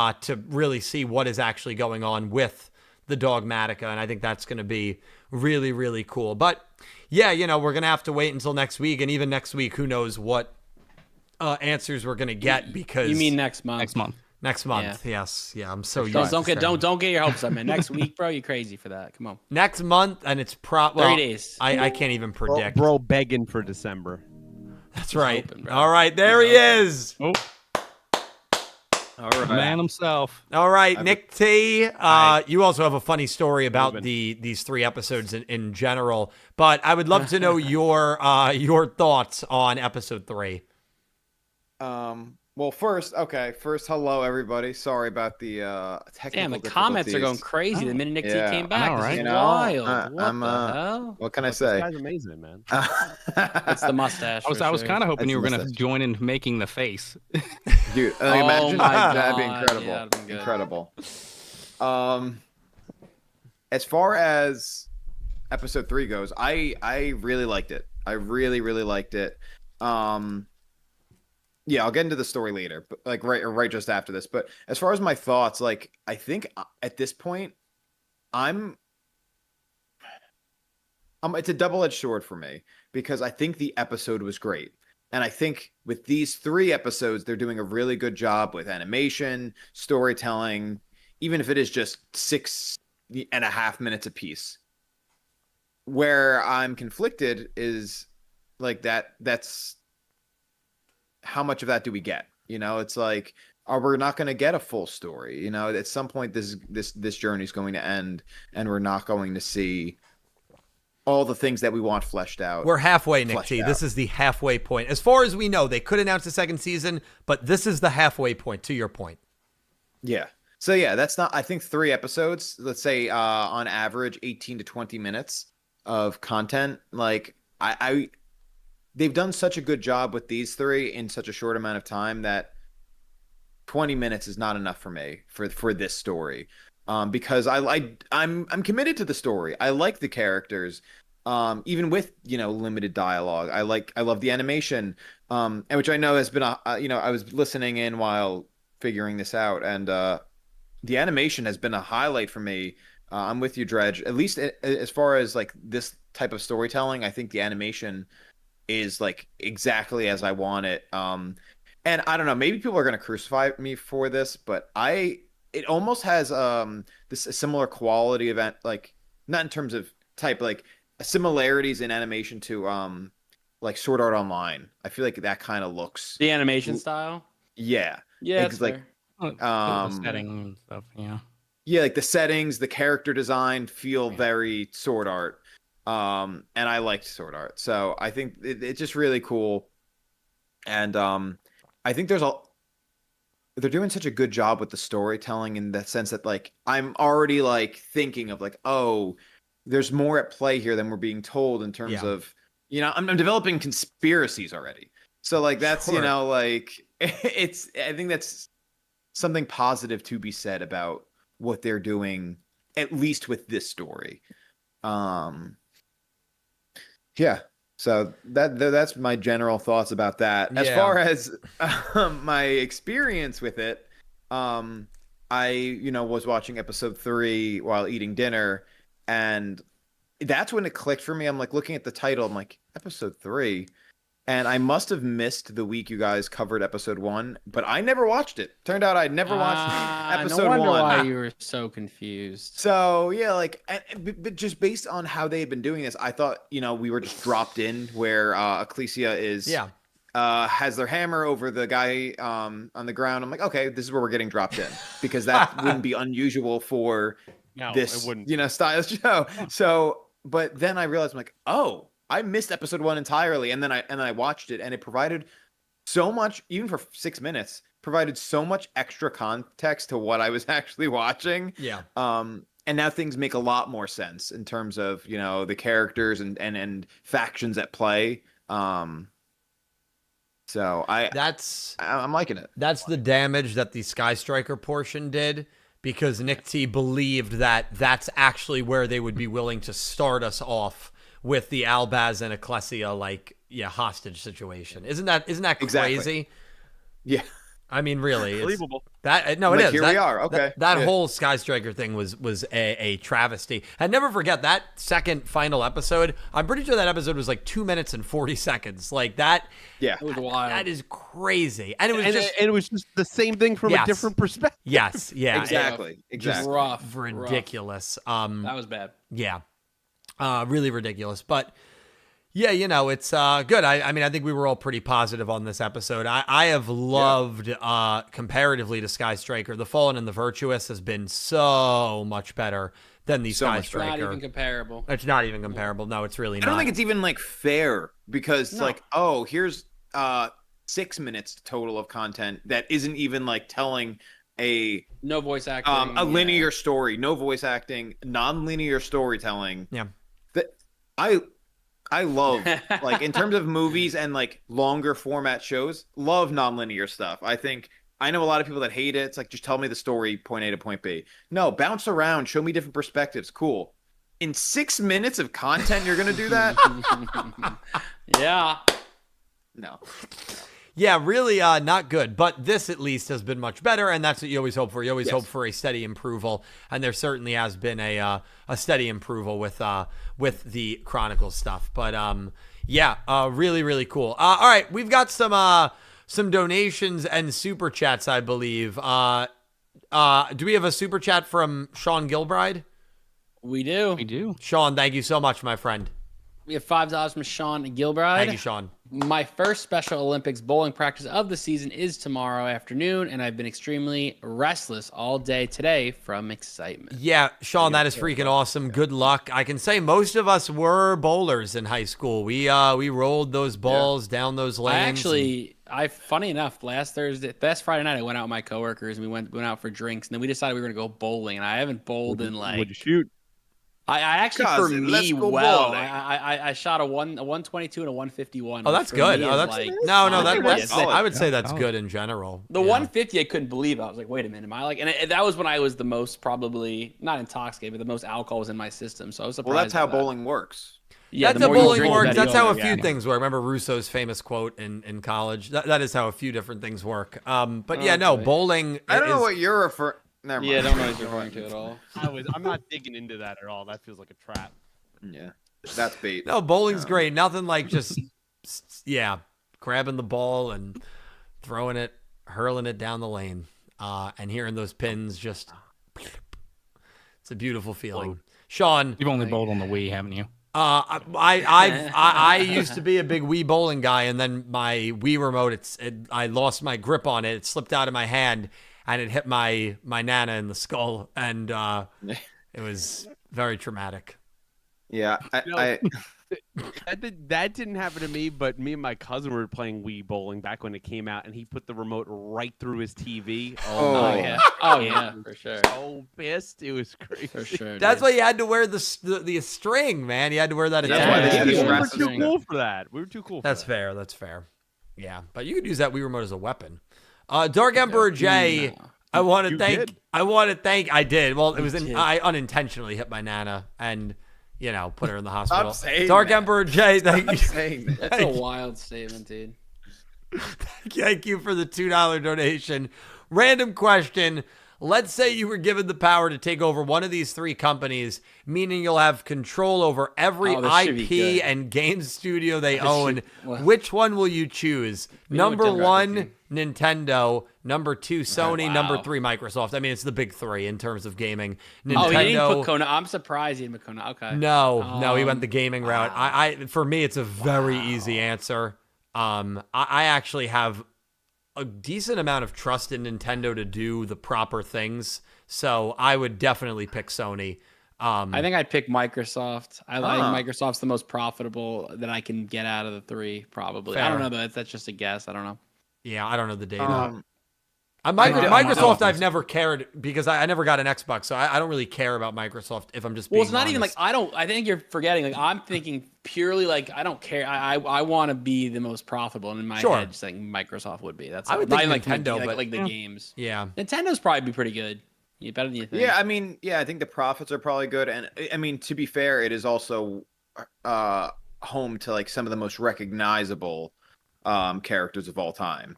really see what is actually going on with the Dogmatica, and I think that's going to be really, really cool. But yeah, we're going to have to wait until next week, and even next week, who knows what answers we're going to get, because you mean next month? Next month, yeah. Yes. Yeah, I'm so used don't to get your hopes up, man. Next week, bro, you crazy for that. Come on. Next month, and it's 30 days. I can't even predict. Bro begging for December. That's right. Hoping, all right, there he is. Oh. All right. Man himself. All right, Nick T. You also have a funny story about these 3 episodes in general, but I would love to know your thoughts on episode 3. Well, first, hello everybody. Sorry about the technical Damn, the comments are going difficulties. crazy the minute Nick T came back. I know, right? This is wild. What I'm, the hell? What can I This say? guy's amazing, man. It's the mustache. I was kind of hoping That's you were going to mustache. join in making the face. Dude, Oh imagine my that'd be God. incredible. Yeah, that'd be good. Incredible. As far as episode 3 goes, I really liked it. I really, really liked it. Yeah, I'll get into the story later, but like right just after this. But as far as my thoughts, like I think at this point, it's a double-edged sword for me, because I think the episode was great. And I think with these 3 episodes, they're doing a really good job with animation, storytelling, even if it is just 6.5 minutes apiece. Where I'm conflicted is like that's how much of that do we get? It's like, are we not going to get a full story? At some point this journey is going to end, and we're not going to see all the things that we want fleshed out. We're halfway, Nick T. This is the halfway point. As far as we know, they could announce a second season, but this is the halfway point, to your point. Yeah. So yeah, that's not, I think 3 episodes, let's say on average 18 to 20 minutes of content. Like they've done such a good job with these 3 in such a short amount of time that 20 minutes is not enough for me for this story. Because I'm committed to the story. I like the characters, even with limited dialogue. I love the animation, and which I know has been I was listening in while figuring this out, and the animation has been a highlight for me. I'm with you, Dredge. At least as far as like this type of storytelling, I think the animation is like exactly as I want it. And I don't know, maybe people are gonna crucify me for this, but it almost has this a similar quality event, like not in terms of type, like similarities in animation to like Sword Art Online. I feel like that kind of looks The animation style. yeah It's like fair. The setting and stuff. Yeah. yeah, like the settings, the character design feel very Sword Art. And I liked Sword Art, so I think it's just really cool. And I think they're doing such a good job with the storytelling in the sense that like I'm already like thinking of like, oh, there's more at play here than we're being told in terms of, I'm developing conspiracies already. So like that's, Sure. like I think that's something positive to be said about what they're doing, at least with this story. Yeah. So that's my general thoughts about that. As far as my experience with it, I was watching episode 3 while eating dinner, and that's when it clicked for me. I'm like looking at the title, I'm like, episode 3. And I must have missed the week you guys covered episode 1, but I never watched it. Turned out I'd never watched episode no wonder 1. why you were so confused. So yeah, like, but just based on how they had been doing this, I thought we were just dropped in where Ecclesia is has their hammer over the guy on the ground. I'm like, okay, this is where we're getting dropped in, because that wouldn't be unusual for this style show. So, but then I realized, I'm like, oh, I missed episode 1 entirely, and then I watched it, and it provided so much, even for 6 minutes, provided so much extra context to what I was actually watching. Yeah. And now things make a lot more sense in terms of the characters and factions at play. So I'm liking it. That's the damage that the Sky Striker portion did, because Nick T believed that that's actually where they would be willing to start us off with the Albaz and Ecclesia hostage situation. Isn't that crazy? Exactly. Yeah. I mean, really, Believable. It is. Here we are. Okay. That whole Sky Striker thing was a travesty. And never forget that second final episode. I'm pretty sure that episode was like 2 minutes and 40 seconds. Like that. Yeah. It was wild. That is crazy. And it was just the same thing from a different perspective. Yes. Yeah. Exactly. Just rough. Ridiculous. That was bad. Yeah. Really ridiculous. But yeah, it's good. I mean, I think we were all pretty positive on this episode. I have loved, comparatively to Sky Striker, The Fallen and the Virtuous has been so much better than the Sky Striker. Not even comparable. It's not even comparable. No, it's really not. I don't think it's even like fair, because it's like, oh, here's 6 minutes total of content that isn't even like telling no voice acting, a linear story, no voice acting, non-linear storytelling. Yeah. That I love, like, in terms of movies and like longer format shows, love non-linear stuff. I know a lot of people that hate it. It's like, just tell me the story, point A to point B. No, bounce around, show me different perspectives. Cool. In 6 minutes of content, you're gonna do that? Yeah. No. Yeah, really not good. But this at least has been much better, and that's what you always hope for. You always hope for a steady improval, and there certainly has been a steady improval with the Chronicles stuff. But Yeah, really, really cool. All right, we've got some donations and super chats, I believe. Do we have a super chat from Sean Gilbride? We do. We do. Sean, thank you so much, my friend. We have $5 from Sean Gilbride. Thank you, Sean. My first Special Olympics bowling practice of the season is tomorrow afternoon, and I've been extremely restless all day today from excitement. Yeah, Sean, that is freaking awesome. Good luck. I can say most of us were bowlers in high school. We rolled those balls down those lanes. Funny enough, last Friday night, I went out with my coworkers and we went out for drinks, and then we decided we were gonna go bowling. And I haven't bowled in like. Would you shoot? I actually, for Cousin, let's me, go well, bowling. I shot a 122 and a 151. Oh, that's which for good. me Oh, is that's like, that's. solid. I would say that's good in general. The Yeah. 150, I couldn't believe. I was like, wait a minute, am I like? And that was when I was the most probably not intoxicated, but the most alcohol was in my system. So I was surprised. Well, that's how by that. bowling works. Yeah, That's the how more you bowling drink, the works. better That's you how a are. few Yeah. things work. Remember Russo's famous quote in college? That is how a few different things work. But yeah, no, boy. bowling. I don't know is- what you're referring. Never mind. Yeah, I don't know what you're referring to at all. I'm not digging into that at all. That feels like a trap. Yeah, that's bait. No, bowling's great. Nothing like just grabbing the ball and throwing it, hurling it down the lane, and hearing those pins just. It's a beautiful feeling. Sean, You've only bowled on the Wii, haven't you? I used to be a big Wii bowling guy, and then my Wii remote, I lost my grip on it. It slipped out of my hand, and it hit my nana in the skull, and it was very traumatic. Yeah, That didn't happen to me, but me and my cousin were playing Wii bowling back when it came out, and he put the remote right through his TV. Oh, yeah. Oh yeah, for sure. So pissed. It was crazy. For sure. That's dude. why you had to wear the string, man. You had to wear that. That's Yeah, why they yeah, should yeah. have We were stressed too it. cool for that. We were too cool for That's that. fair. That's fair. Yeah, but you could use that Wii remote as a weapon. Dark Emperor J. No. I want to You thank. did? I want to thank. I did. Well, it was. did. I unintentionally hit my nana and put her in the hospital. saying Dark that. Emperor J. Thank you. saying that. That's a wild statement, dude. Thank you for the $2 donation. Random question. Let's say you were given the power to take over one of these three companies, meaning you'll have control over every Oh, this should be IP good. and game studio they own. well- Which one will you choose? know what Number demographic one, team? Number 2, Sony. wow. Number 3, Microsoft. I mean, it's the big three in terms of gaming. Nintendo. Oh, he didn't put Kona. I'm surprised he didn't put Kona. Okay. No, he went the gaming route. wow. For me, it's a very easy answer. I actually have a decent amount of trust in Nintendo to do the proper things, so I would definitely pick Sony. I think I'd pick Microsoft. I think Huh. Microsoft's the most profitable that I can get out of the three, probably. I don't Fair. know, though. That's just a guess. I don't know. Yeah, I don't know the data. I Microsoft, don't I've never cared because I never got an Xbox, so I don't really care about Microsoft if I'm just being Well, it's not even like honest. I think you're forgetting. Like I'm thinking purely like I don't care. I want to be the most profitable, and in my Sure. head, just like Microsoft would be. That's I would not think even Nintendo, like, but- like the games. Yeah. Nintendo's probably be pretty good. Yeah, better than you think. Yeah, I mean, I think the profits are probably good, and I mean, to be fair, it is also home to like some of the most recognizable characters of all time.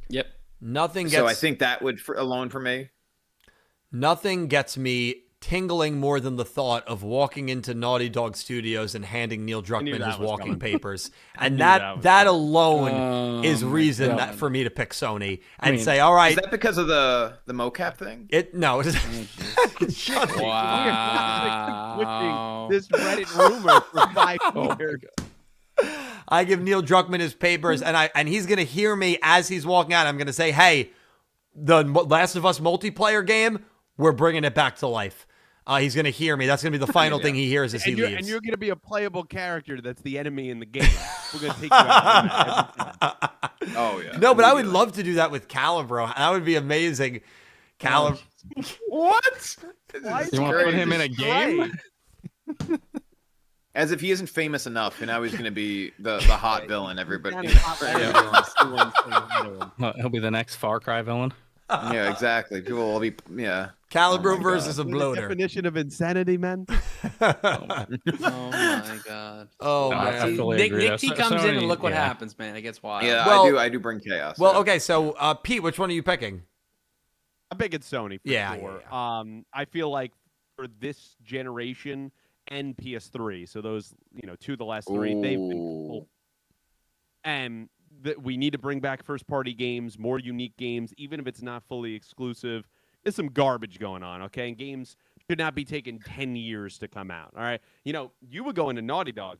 Yep. Nothing gets So I think that would alone for me. Nothing gets me tingling more than the thought of walking into Naughty Dog Studios and handing Neil Druckmann that his was walking coming. papers. And knew that that was that coming. alone is Oh my reason God. that for me to pick Sony and mean, say, all right, Is that because of the mocap thing? no, Oh, shut up. Wow. This Reddit rumor for 5 years. I give Neil Druckmann his papers, and he's gonna hear me as he's walking out. I'm gonna say, "Hey, the Last of Us multiplayer game, we're bringing it back to life." He's gonna hear me. That's gonna be the final thing he hears as he And leaves. you're going to be a playable character that's the enemy in the game. We're going to take you out. Every time. Oh yeah. No, but I would love to do that with Calibro. That would be amazing. Calibro. What? You want to put him in a game? As if he isn't famous enough, and now he's going to be the hot villain. Everybody. No, he'll be the next Far Cry villain. Yeah, exactly. People will be. Yeah. Calibro Oh my versus a The bloater. definition of insanity, man. Oh my god. Oh No, man. I fully Nick, agree. Nick T So- comes in and Sony, look what yeah. happens, man. It gets wild. Yeah, Well- I do bring chaos. Well, yeah. okay. So, Pete, which one are you picking? I'm big at Sony for Yeah, sure. yeah, I feel like for this generation and PS3, so those, two of the last three, they've been Ooh. and that we need to bring back first-party games, more unique games, even if it's not fully exclusive. There's some garbage going on, okay? And games should not be taking 10 years to come out, all right? You would go into Naughty Dog.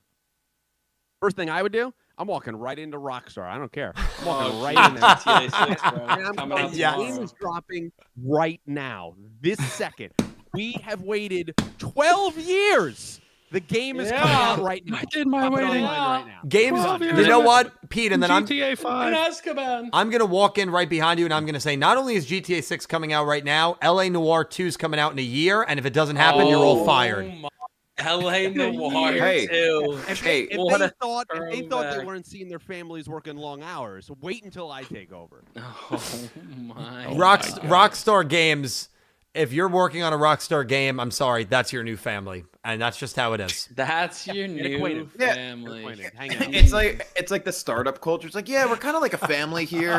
First thing I would do, I'm walking right into Rockstar. I don't care. I'm walking right in there. GTA 6, bro. And I'm Coming going, out the tomorrow. game is dropping right now, this second. We have waited 12 years. The game is coming out right now. I did my Drop it waiting. online right now. Games, 12 years you know ago. what, Pete, and then GTA 5. I'm going to walk in right behind you and I'm going to say, not only is GTA 6 coming out right now, LA Noire 2 is coming out in a year, and if it doesn't happen, you're all fired. LA Noire Hey. too. If Hey, they thought they throwback. weren't seeing their families working long hours, wait until I take over. Oh my. Rockstar Games, if you're working on a Rockstar game, I'm sorry, that's your new family. And that's just how it is. That's your Get new acquainted. Yeah. family. Acquainted. Hang on. It's like the startup culture. It's like, yeah, we're kind of like a family here.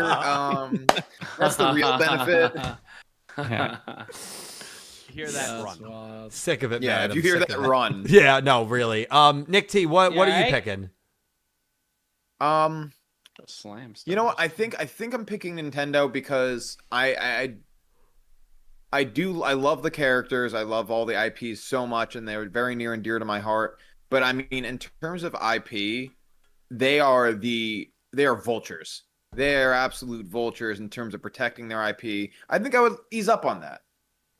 That's the real benefit. Yeah. Hear that run. Wild. Sick of it, Yeah, man. if you I'm hear sick that of it. run. Yeah, no, really. Nick T, what are you right? picking? Slam. You know what? I think I'm picking Nintendo because I love the characters. I love all the IPs so much, and they're very near and dear to my heart. But I mean, in terms of IP, they are vultures. They are absolute vultures in terms of protecting their IP. I think I would ease up on that.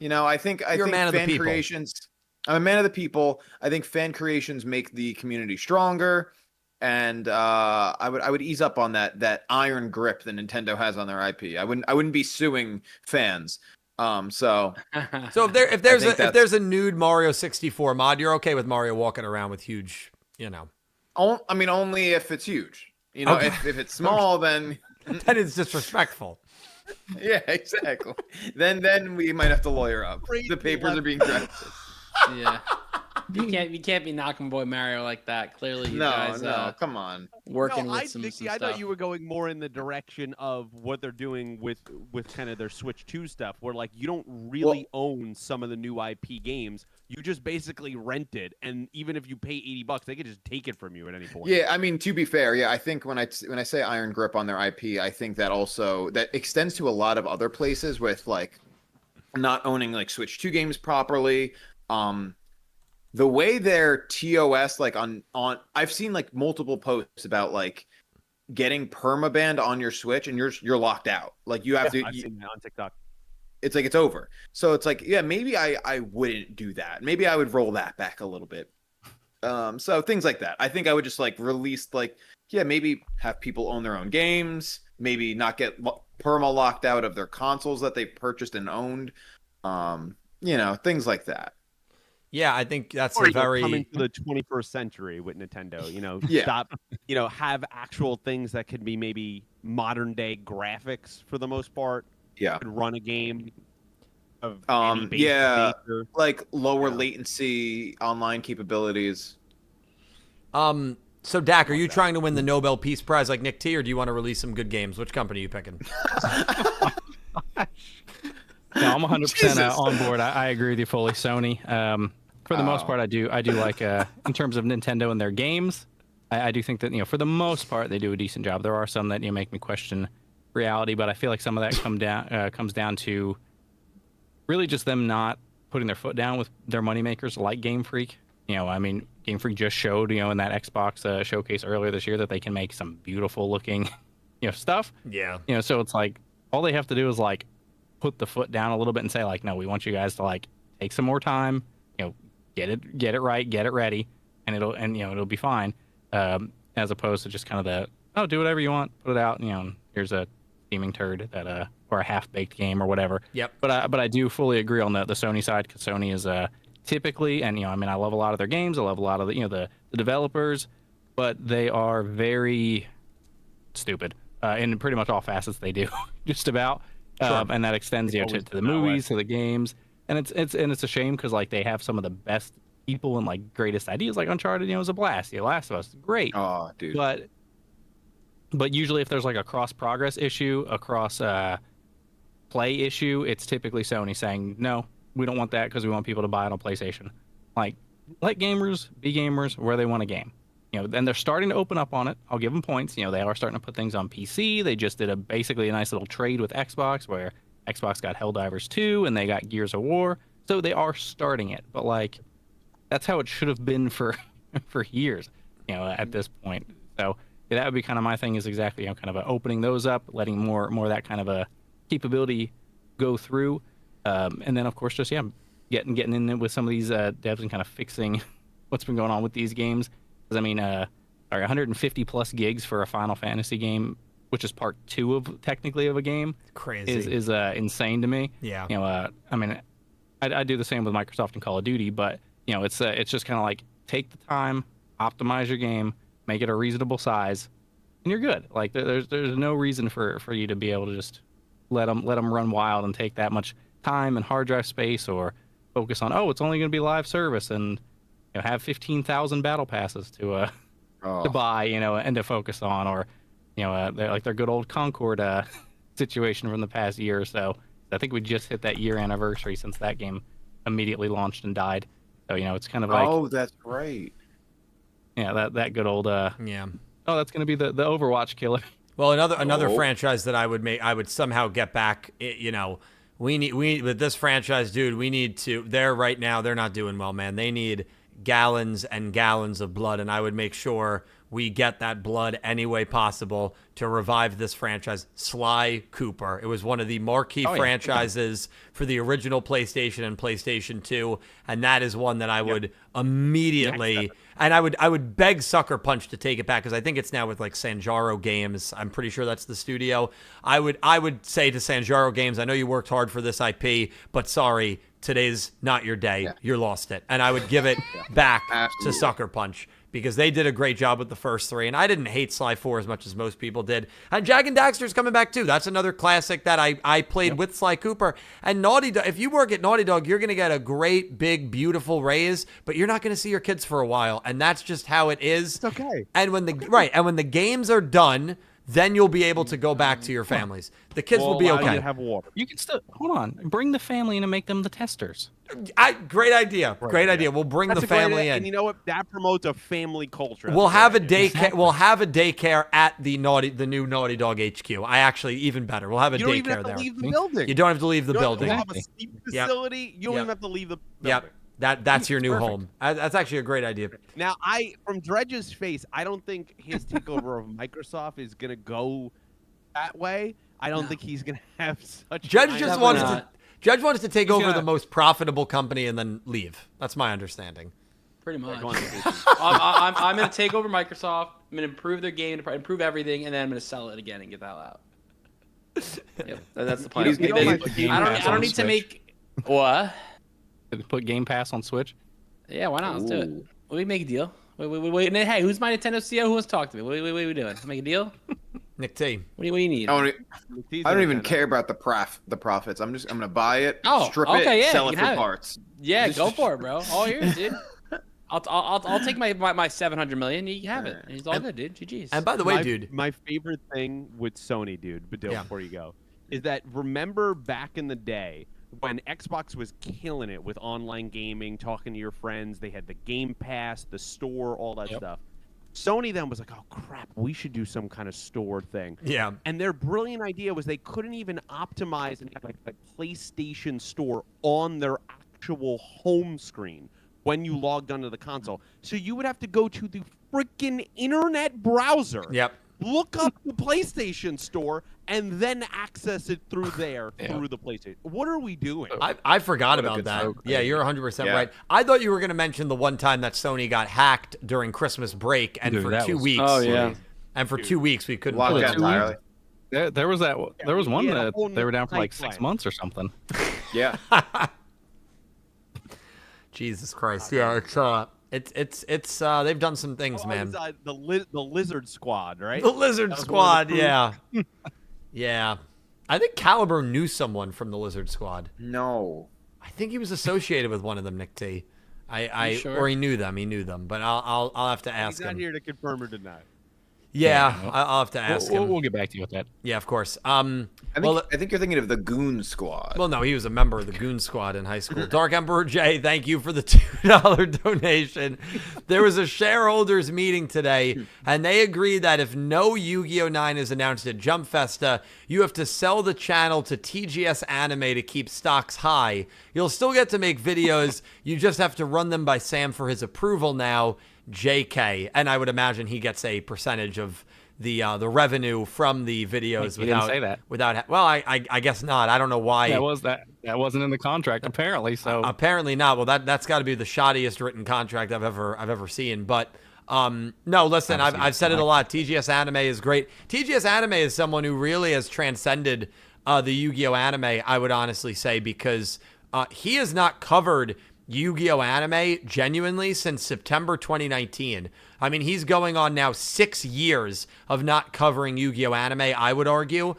I think You're a man of the fan people. creations. I'm a man of the people. I think fan creations make the community stronger, and I would ease up on that iron grip that Nintendo has on their IP. I wouldn't be suing fans. So if there's a nude Mario 64 mod, you're okay with Mario walking around with huge, I mean, only if it's huge. Okay. If it's small, then that is disrespectful. yeah, exactly. Then we might have to lawyer up. The papers are being drafted. Yeah. You can't be knocking boy Mario like that. Clearly, you No, guys come on. working No, with some I stuff. thought you were going more in the direction of what they're doing with kind of their Switch 2 stuff, where like you don't really own some of the new IP games. You just basically rent it, and even if you pay $80, they could just take it from you at any point. Yeah, I mean, to be fair, yeah, I think when I say iron grip on their IP, I think that also that extends to a lot of other places with like not owning like Switch 2 games properly. The way their TOS like on I've seen like multiple posts about like getting permabanned on your Switch and you're locked out. Like you have to I've seen that on TikTok. it's like it's over. So it's like, yeah, maybe I wouldn't do that. Maybe I would roll that back a little bit. So things like that. I think I would just like release like, yeah, maybe have people own their own games, maybe not get perma locked out of their consoles that they purchased and owned. Things like that. Yeah, I think that's Or a very coming to the 21st century with Nintendo. Yeah. Stop. Have actual things that could be maybe modern day graphics for the most part. Yeah. Could run a game of any basic yeah, nature. like lower Yeah. latency online capabilities. So Dak, are you trying to win the Nobel Peace Prize like Nick T, or do you want to release some good games? Which company are you picking? No, I'm 100% Jesus. on board. I agree with you fully, Sony. For the most part, I do like in terms of Nintendo and their games. I do think that for the most part they do a decent job. There are some that make me question reality, but I feel like some of that comes down to really just them not putting their foot down with their moneymakers like Game Freak. Game Freak just showed in that Xbox showcase earlier this year that they can make some beautiful looking stuff. Yeah. So it's like all they have to do is like put the foot down a little bit and say like, no, we want you guys to like take some more time, get it right, get it ready, and it'll be fine. As opposed to just kind of do whatever you want, put it out, here's a steaming turd that or a half-baked game or whatever. Yep. But I do fully agree on the Sony side, because Sony is typically, and I love a lot of their games, I love a lot of the developers, but they are very stupid in pretty much all facets they do, just about. Sure. And that extends to the movies, to the games, and it's a shame because like they have some of the best people and like greatest ideas. Like Uncharted, was a blast. Last of Us, great. Oh, dude. But usually if there's like a cross progress issue, a cross play issue, it's typically Sony saying no, we don't want that because we want people to buy it on PlayStation. Like, let gamers be gamers where they want a game. then they're starting to open up on it. I'll give them points. They are starting to put things on PC. They just did basically a nice little trade with Xbox where Xbox got Helldivers 2 and they got Gears of War. So they are starting it. But like, that's how it should have been for years, at this point. So that would be kind of my thing, is exactly, kind of opening those up, letting more of that kind of a capability go through. And then of course just, getting in with some of these devs and kind of fixing what's been going on with these games. Because I mean, 150 plus gigs for a Final Fantasy game, which is part 2 of technically of a game, Crazy. is insane to me. Yeah. I mean, I do the same with Microsoft and Call of Duty, but it's just kind of like, take the time, optimize your game, make it a reasonable size, and you're good. Like there's no reason for you to be able to just let them run wild and take that much time and hard drive space, or focus on, it's only going to be live service and have 15,000 battle passes to buy, and to focus on, or their good old Concord situation from the past year or so. I think we just hit that year anniversary since that game immediately launched and died. So it's kind of like, oh, that's right. Yeah, that good old Yeah. Oh, that's gonna be the Overwatch killer. Well, another franchise that I would somehow get back. We with this franchise, dude. We need to. They're right now. They're not doing well, man. They need gallons and gallons of blood, and I would make sure we get that blood any way possible to revive this franchise. Sly Cooper. It was one of the marquee franchises for the original PlayStation and PlayStation 2, and that is one that I would immediately, and I would beg Sucker Punch to take it back, because I think it's now with like Sanjaro Games. I'm pretty sure that's the studio. I would say to Sanjaro Games, I know you worked hard for this IP, but sorry, today's not your day. Yeah. You lost it. And I would give it back Absolutely. to Sucker Punch, because they did a great job with the first 3. And I didn't hate Sly 4 as much as most people did. And Jak and Daxter's coming back too. That's another classic that I played with Sly Cooper. And Naughty Dog, if you work at Naughty Dog, you're going to get a great, big, beautiful raise, but you're not going to see your kids for a while. And that's just how it is. It's okay. And when the games are done, then you'll be able to go back to your families. The kids will be allow you okay. to have water. You can still hold on. Bring the family in and make them the testers. Great idea. Great idea. We'll bring That's the a great family idea, in. And you know what? That promotes a family culture. We'll have a day. daycare. We'll have a daycare at the new Naughty Dog HQ. Even better. We'll have a You don't daycare even have there. to leave the building. You don't have to leave the building. You'll have a sleep facility. You don't even have to leave the building. Yep. That's your new home. That's actually a great idea. Now, from Dredge's face, I don't think his takeover of Microsoft is gonna go that way. I don't think he's gonna have such. Judge just wants not. to. Judge wants to take He's over gonna- the most profitable company and then leave. That's my understanding. Pretty much. Go on, I'm going to take over Microsoft. I'm going to improve their game, improve everything, and then I'm going to sell it again and get the hell out. Yep, that's the plan. He's gonna I put Game don't Pass on need to Switch. make what? Put Game Pass on Switch. Yeah, why not? Let's do it. Ooh. We make a deal. Wait. Hey, who's my Nintendo CEO? Who wants to talk to me? What are we doing? Make a deal? Nick T. What do you need? I don't even care about the profits. I'm gonna buy it, strip okay, it, yeah, sell you it can for have it. parts. Yeah, go for it, bro. All yours, dude. I'll take my 700 million. You can have it. It's all good, dude. GG's. And by the way, dude. My favorite thing with Sony, dude, Badil, Yeah. before you go, is that remember back in the day when Xbox was killing it with online gaming, talking to your friends, they had the Game Pass, the store, all that stuff. Sony then was like, oh crap, we should do some kind of store thing. Yeah. And their brilliant idea was they couldn't even optimize and have like a PlayStation Store on their actual home screen when you logged onto the console. So you would have to go to the freaking internet browser, Yep. look up the PlayStation Store, and then access it through there, through the PlayStation. What are we doing? I forgot What a about good that. program. Yeah, you're 100% Yeah. right. I thought you were going to mention the one time that Sony got hacked during Christmas break, and Dude, for that 2 was- weeks. Oh, yeah. And for 2 weeks we couldn't Locked play down it. entirely. There was that. There was one we had a that whole they were down for like pipeline. 6 months or something. Yeah. Jesus Christ. Yeah, it's they've done some things, man. It was, the Lizard Squad, right? The Lizard That was Squad, one of the yeah. Yeah. I think Caliber knew someone from the Lizard Squad. No. I think he was associated with one of them, Nick T. You sure? Or he knew them, but I'll have to ask He's not him. here to confirm or deny. Yeah, well, I'll have to ask him. We'll get back to you with that. Yeah, of course. I think you're thinking of the Goon Squad. Well, no, he was a member of the Goon Squad in high school. Dark Emperor J, thank you for the $2 donation. There was a shareholders meeting today, and they agreed that if no Yu-Gi-Oh! 9 is announced at Jump Festa, you have to sell the channel to TGS Anime to keep stocks high. You'll still get to make videos. You just have to run them by Sam for his approval now. JK. And I would imagine he gets a percentage of the revenue from the videos. He didn't say that. Well, I guess not. I don't know why. That wasn't in the contract apparently. So apparently not. Well, that's got to be the shoddiest written contract I've ever seen. But no, listen, I've said it a lot. TGS Anime is great. TGS Anime is someone who really has transcended the Yu-Gi-Oh! Anime, I would honestly say, because he has not covered Yu-Gi-Oh! Anime genuinely since September 2019. I mean, he's going on now 6 years of not covering Yu-Gi-Oh! Anime, I would argue,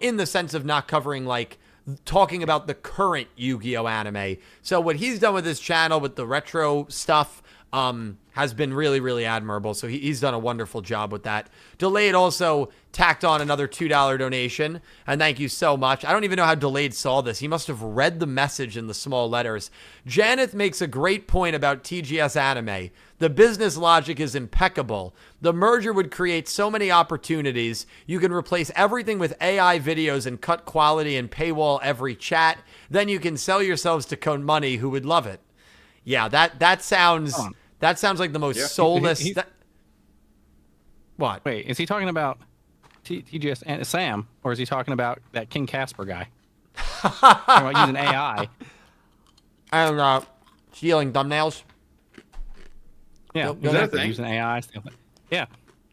in the sense of not covering, like, talking about the current Yu-Gi-Oh! Anime. So what he's done with his channel with the retro stuff has been really, really admirable. So he's done a wonderful job with that. Delayed also tacked on another $2 donation, and thank you so much. I don't even know how Delayed saw this. He must have read the message in the small letters. Janeth makes a great point about TGS Anime. The business logic is impeccable. The merger would create so many opportunities. You can replace everything with AI videos and cut quality and paywall every chat. Then you can sell yourselves to Cone Money, who would love it. Yeah, that sounds like the most soulless. What? wait, is he talking about TGS and Sam, or is he talking about that King Casper guy? Talking about using AI. And stealing thumbnails. Yeah, Is that a exactly. thing? Using AI. Yeah.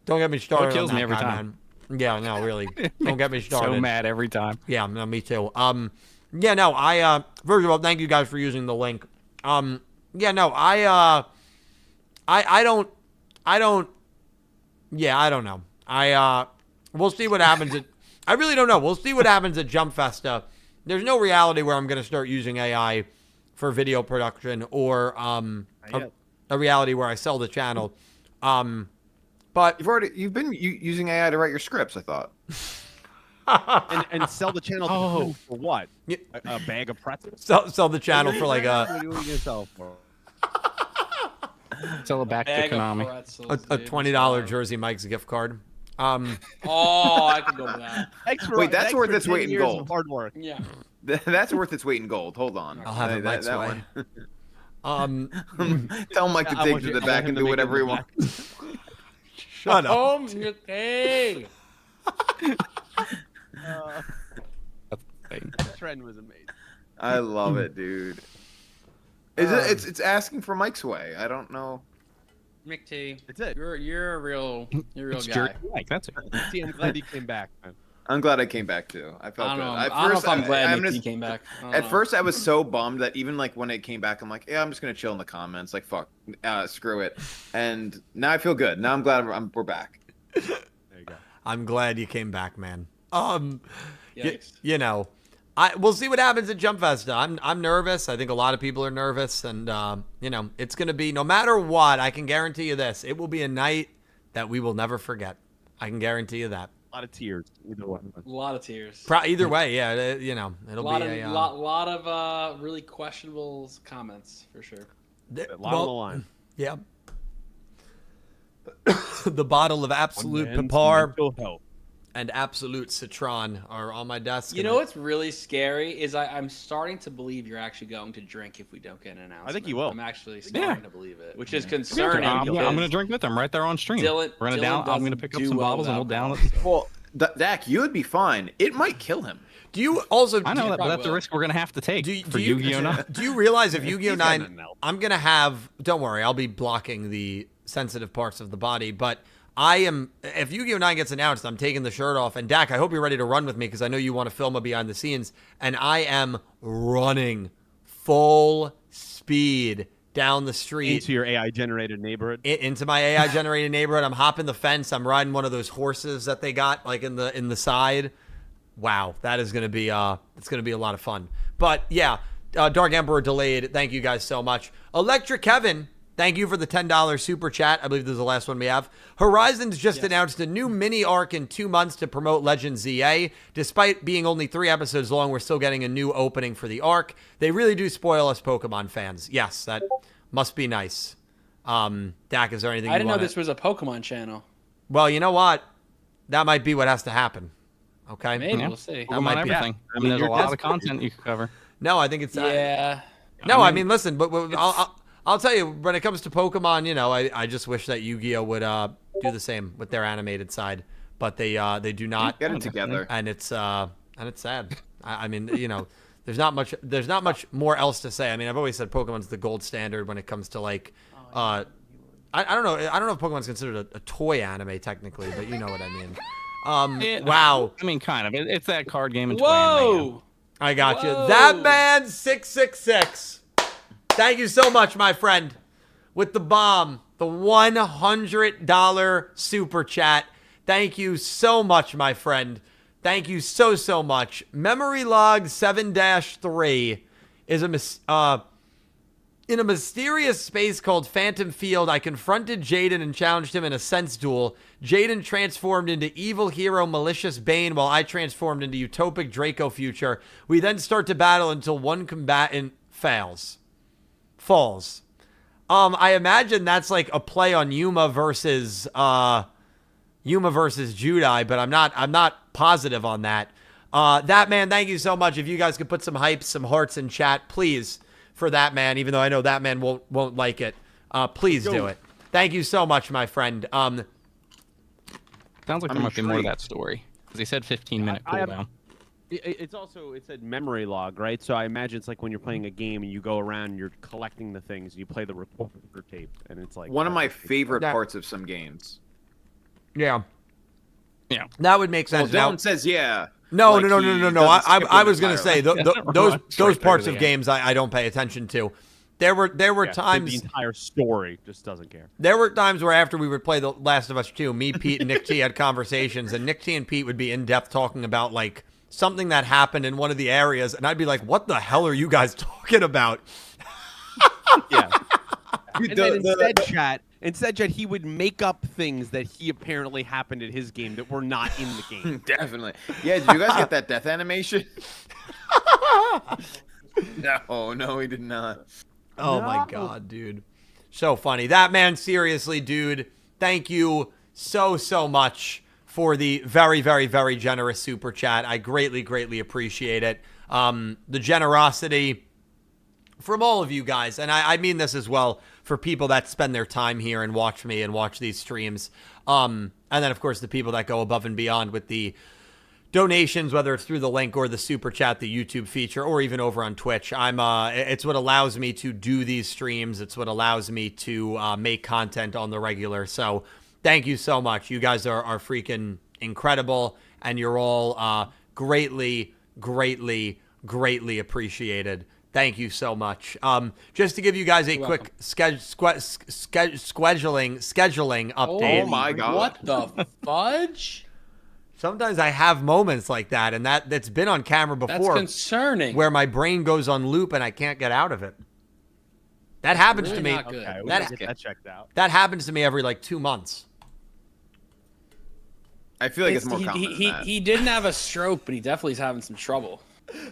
Don't get me started. It kills on me that every guy, time. man. Yeah, no, really. Don't get me started. So mad every time. Yeah, no, me too. Yeah, no, first of all, thank you guys for using the link. Yeah, no, I don't know. We'll see what happens I really don't know. We'll see what happens at Jump Festa. There's no reality where I'm going to start using AI for video production or, a reality where I sell the channel. But You've been using AI to write your scripts, I thought. and sell the channel Oh. for what? Yeah. A bag of pretzels? sell the channel for like What are you going to sell for? Sell it back to Bag of Konami. pretzels, a dude. $20 Jersey Mike's gift card. Oh, I could go with that. Wait, that's worth its weight in 10 years gold. of hard work. Yeah. That's worth its weight in gold. Hold on. I'll have it Mike's way. one. Tell Mike to I take want to you- the I back want him and to do make whatever he it wants. Shut up. Oh, okay. The trend was amazing. I love it, dude. It's asking for Mike's way. I don't know. Mick T, That's it. you're a real It's guy. Jerry Mike. That's it. See, I'm glad he came back, man. I'm glad I came back too. I I felt don't good. know. At I don't know first, if I'm glad I'm Mick T just- came back. I don't At know. first, I was so bummed that even like when it came back, I'm like, yeah, I'm just gonna chill in the comments. Like, fuck, screw it. And now I feel good. Now I'm glad we're back. There you go. I'm glad you came back, man. Yikes. You know, we'll see what happens at Jump Festa. I'm nervous. I think a lot of people are nervous, and you know, it's gonna be no matter what. I can guarantee you this: it will be a night that we will never forget. I can guarantee you that. A lot of tears. Either one. A lot of tears. Either way, yeah, you know, A it'll lot be of a lot of really questionable comments for sure. A lot on the line. Yeah. The bottle of absolute One man's Pipar mental health. and absolute Citron are on my desk. You know what's really scary is I'm starting to believe you're actually going to drink if we don't get an announcement. I think you will. I'm actually starting to believe it, which is concerning. I'm because going to drink with them right there on stream. Dylan- We're gonna Dylan down. I'm doesn't going to pick up do some well bottles and we'll with down alcohol, it. Well, Dak, you would be fine. It might kill him. Do you also? I know that, but probably that's a will. risk we're going to have to take for you, Yu-Gi-Oh! 9. Do you realize if Yu-Gi-Oh! He's got 9, nothing else. I'm gonna have? Don't worry, I'll be blocking the sensitive parts of the body. But I am. If Yu-Gi-Oh! 9 gets announced, I'm taking the shirt off. And Dak, I hope you're ready to run with me because I know you want to film a behind the scenes. And I am running full speed down the street Into your AI generated neighborhood. into my AI generated neighborhood. I'm hopping the fence. I'm riding one of those horses that they got like in the side. Wow, that is gonna be it's gonna be a lot of fun. But yeah, Dark Emperor Delayed. Thank you guys so much. Electric Kevin Thank you for the $10 super chat. I believe this is the last one we have. Horizons just announced a new mini arc in 2 months to promote Legends ZA. Despite being only 3 episodes long, we're still getting a new opening for the arc. They really do spoil us Pokemon fans. Yes, that must be nice. Dak, is there anything I didn't know this was a Pokemon channel. Well, you know what? That might be what has to happen. Okay? Maybe Yeah. we'll see. Pokemon might be- everything. I mean, there's a lot of content you can cover. No, I think it's... Yeah. No, I mean, listen, but I'll tell you, when it comes to Pokemon, you know, I just wish that Yu-Gi-Oh would do the same with their animated side, but they do not. Get it together. And it's sad. I mean, you know, there's not much more else to say. I mean, I've always said Pokemon's the gold standard when it comes to like, I don't know if Pokemon's considered a toy anime technically, but you know what I mean. Wow. I mean, kind of. It's that card game in toy anime, Whoa. I got you. Whoa. That man 666. Thank you so much, my friend, with the bomb, the $100 super chat. Thank you so much, my friend. Thank you so much. Memory log 7-3 is in a mysterious space called Phantom Field. I confronted Jaden and challenged him in a sense duel. Jaden transformed into evil hero Malicious Bane while I transformed into utopic Draco Future. We then start to battle until one combatant falls. I imagine that's like a play on Yuma versus Judai, but I'm not positive on that. That man, thank you so much. If you guys could put some hype, some hearts in chat, please, for that man, even though I know that man won't like it. Please do it. Thank you so much, my friend. Sounds like I'm there might be more to intrigued. that story. Because he said 15-minute cooldown. It's also, it said memory log, right? So I imagine it's like when you're playing a game and you go around and you're collecting the things, and you play the recorder tape, and it's like... One of my favorite That- parts of some games. Yeah. Yeah. That would make Well, sense. Now, Dylan says yeah. No. Like, I he doesn't skip I them was gonna say entirely. those Right those there parts to of the games I don't pay attention to. There were Yeah, times the entire story just doesn't care. there were times where after we would play The Last of Us 2, me, Pete, and Nick T had conversations, and Nick T and Pete would be in depth talking about like something that happened in one of the areas, and I'd be like, "What the hell are you guys talking about?" Yeah. Dude, And then instead, chat, he would make up things that he apparently happened in his game that were not in the game. Definitely. Yeah, did you guys get that death animation? No, we did not. Oh my god, dude. So funny. That man, seriously, dude, thank you so much for the very, very, very generous super chat. I greatly appreciate it. The generosity from all of you guys, and I mean this as well for people that spend their time here and watch me and watch these streams. And then, of course, the people that go above and beyond with the donations, whether it's through the link or the super chat, the YouTube feature, or even over on Twitch. It's what allows me to do these streams. It's what allows me to make content on the regular. So thank you so much. You guys are freaking incredible, and you're all greatly appreciated. Thank you so much. Just to give you guys a quick scheduling update. Oh my god. What the fudge? Sometimes I have moments like that, and that's been on camera That's before, concerning. where my brain goes on loop and I can't get out of it. That happens Really to me. not good. Okay, we That- gotta get that checked out. That happens to me every like 2 months. I feel like it's more common he than that. he didn't have a stroke, but he definitely is having some trouble. You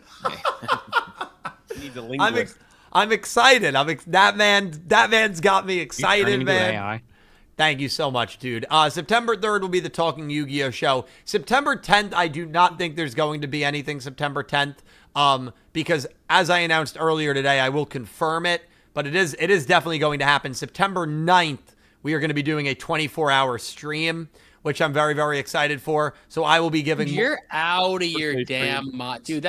need a I'm linguist. I'm excited. That man's got me excited, Turning into an man. AI. Thank you so much, dude. September 3rd will be the Talking Yu-Gi-Oh show. September 10th, I do not think there's going to be anything September 10th. Because as I announced earlier today, I will confirm it, but it is definitely going to happen. September 9th, we are going to be doing a 24-hour stream, which I'm very, very excited for. So I will be giving You're out of your Birthday damn mind, dude.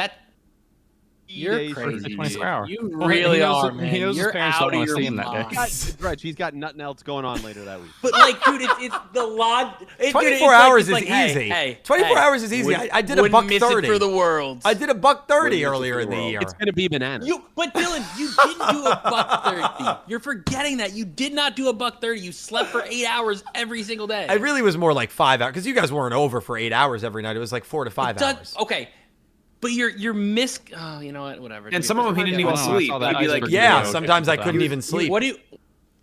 You're days for crazy. the dude. 24 hour. You Well, he really knows are, that- man. he knows his You're parents out don't of wanna your see him that day. mind. Right, he's got nothing else going on later that week. But like, dude, it's the log. 24 hours is like, hey, easy. Hey, 24 hey, hours is easy. I did a wouldn't buck miss 30. it for the world. I did a buck 30 Wouldn't miss it earlier for in the the world. year. It's gonna be bananas. But Dylan, you didn't do a buck 30. You're forgetting that you did not do a buck 30. You slept for 8 hours every single day. It really was more like 5 hours because you guys weren't over for 8 hours every night. It was like 4 to 5 hours. Okay, but you're Oh, you know what? Whatever. And dude. some of them he didn't even I saw sleep. that He'd be like, iceberg Yeah, video sometimes I just couldn't about. even sleep. What do you?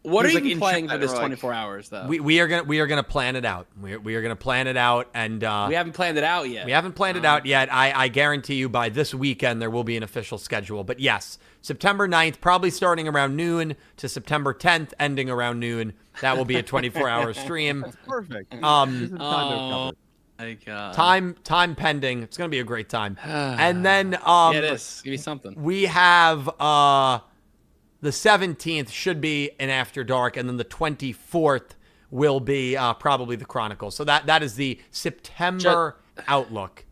What are He you was, like, in playing chat, for this we're like- 24 hours though? We are gonna plan it out. We are gonna plan it out, and We haven't planned it out yet. we haven't planned it out yet. I guarantee you by this weekend there will be an official schedule. But yes, September 9th, probably starting around noon to September 10th, ending around noon. That will be a 24-hour stream. Perfect. Um, Gives them time to Oh, recover. my God. time pending. It's gonna be a great time. And then Yeah, it is. Give me something. we have the 17th should be an After Dark, and then the 24th will be probably the Chronicles. So that is the September outlook.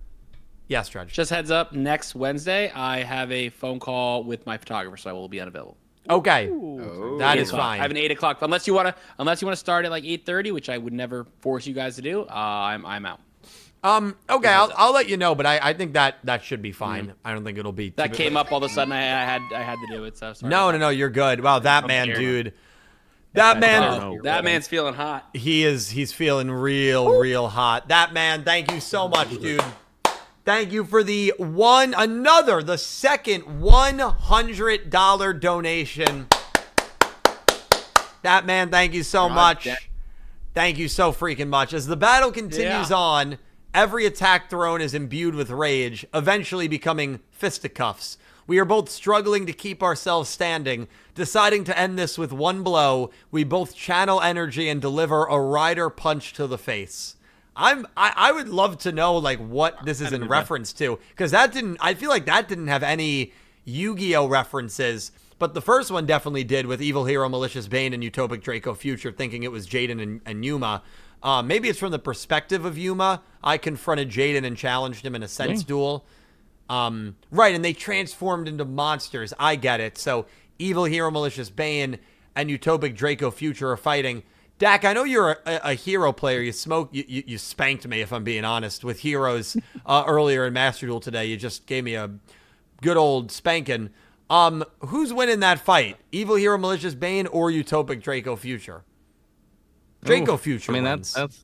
Yes, Dredge. Just heads up, next Wednesday, I have a phone call with my photographer, so I will be unavailable. Okay, Oh. that 8 is o'clock. fine. I have an 8 o'clock. Unless you want to start at like 8:30, which I would never force you guys to do. I'm out. Okay, I'll let you know, but I think that should be fine. I don't think it'll be. That came up all of a sudden. I had to do it. So sorry. No, you're good. Wow, that man, here. dude. That man, know. That man's feeling hot. he's feeling real hot. That man, thank you so much, dude. Thank you for the second $100 donation. That man, thank you so much. damn. Thank you so freaking much. As the battle continues Yeah. on, every attack thrown is imbued with rage, eventually becoming fisticuffs. We are both struggling to keep ourselves standing. Deciding to end this with one blow, we both channel energy and deliver a rider punch to the face. I would love to know like what this is in reference to, because I feel like that didn't have any Yu-Gi-Oh references, but the first one definitely did with Evil Hero, Malicious Bane, and Utopic Draco Future, thinking it was Jaden and Yuma. Maybe it's from the perspective of Yuma. I confronted Jaden and challenged him in a sense duel. Right, and they transformed into monsters. I get it. So Evil Hero, Malicious Bane, and Utopic Draco Future are fighting. Dak, I know you're a hero player. You spanked me, if I'm being honest, with heroes earlier in Master Duel today. You just gave me a good old spanking. Who's winning that fight? Evil Hero, Malicious Bane, or Utopic Draco Future? Draco Future. I mean, wins. that's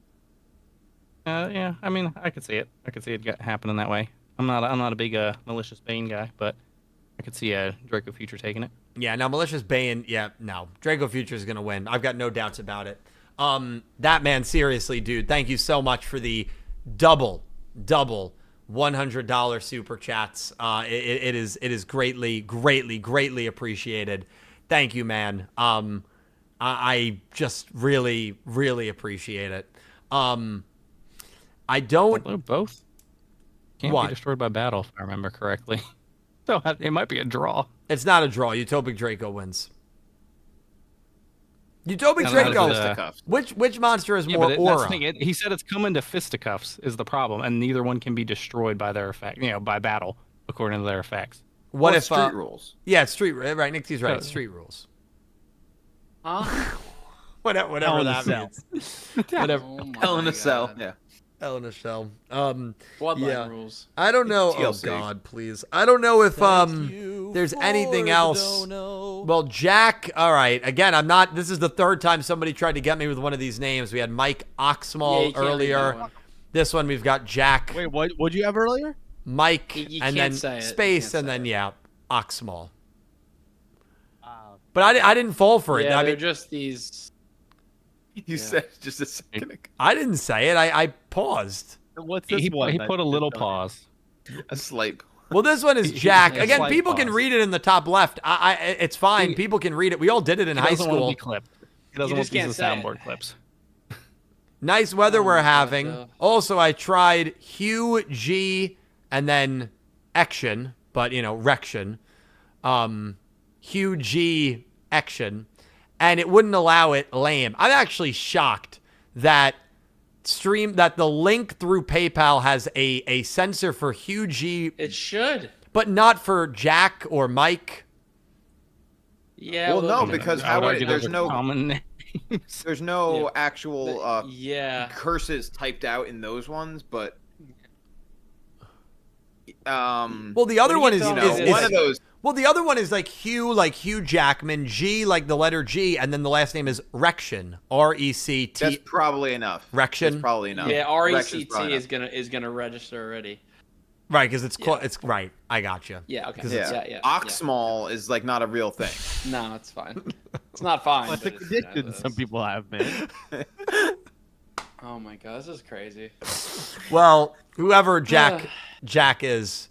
yeah. I mean, I could see it. I could see it happening that way. I'm not a big Malicious Bane guy, but I could see Draco Future taking it. Yeah, now Malicious Bane, no. Draco Future is going to win. I've got no doubts about it. That man, seriously, dude, thank you so much for the double $100 super chats. It is greatly appreciated. Thank you, man. I just really appreciate it. I don't... Well, both can't What? be destroyed by battle, if I remember correctly. So it might be a draw. It's not a draw. Utopic Draco wins. Utopic I don't know, Draco. is it, Fisticuffs. Which monster has Yeah, more but that's aura? the thing. He said it's coming to fisticuffs is the problem, and neither one can be destroyed by their effect. By battle according to their effects. What Well, if street rules? Yeah, it's street right. Nick T's right. It's street rules. Huh? Whatever Hell in a that Cell. means. Whatever. Oh my Hell in a Cell. God. Yeah. Hell in a shell. Bloodline Yeah. rules. I don't know. Oh TLC. God, please. I don't know if there's anything else. Well, Jack. All right. Again, I'm not. This is the third time somebody tried to get me with one of these names. We had Mike Yeah, Oxmall you can't read that earlier. one. This one we've got Jack, Wait, what'd you have earlier? Mike, You and can't then say it. You space, can't and say then it. Oxmall. But I didn't fall for it. Yeah, I they're mean, just these. You said just a second ago. I didn't say it. I paused. What's this He one? put a little pause. A slight. Well, this one is Jack. a Again, slight people can pause. read it in the top left. It's fine. People can read it. We all did it in He high doesn't want to school. be clipped. He doesn't You want just these can't as say it. soundboard clips. Nice weather we're my God, having. Joe. Also, I tried Hugh G and then Action, but Rection. Hugh G Action, and it wouldn't allow it. Lame. I'm actually shocked that the link through PayPal has a sensor for Hugh G, It should. but not for Jack or Mike. Yeah. Well, no, look, because I would how argue there's those are no common names. there's no Yeah. actual yeah. curses typed out in those ones, but Well, the other one What do is, you you thought know, is- one of those. well, the other one is like Hugh Jackman, G like the letter G, and then the last name is Rection, RECT. That's probably enough. Rection? That's probably enough. Yeah, Correction's RECT probably is gonna register already. Right, because it's Yeah. it's right. I got you. Yeah. Okay. enough. Yeah. Yeah. Oxmall is like not a real thing. No, it's fine. It's not fine. That's a but condition some people have, man. Oh my god, this is crazy. Well, whoever Jack is,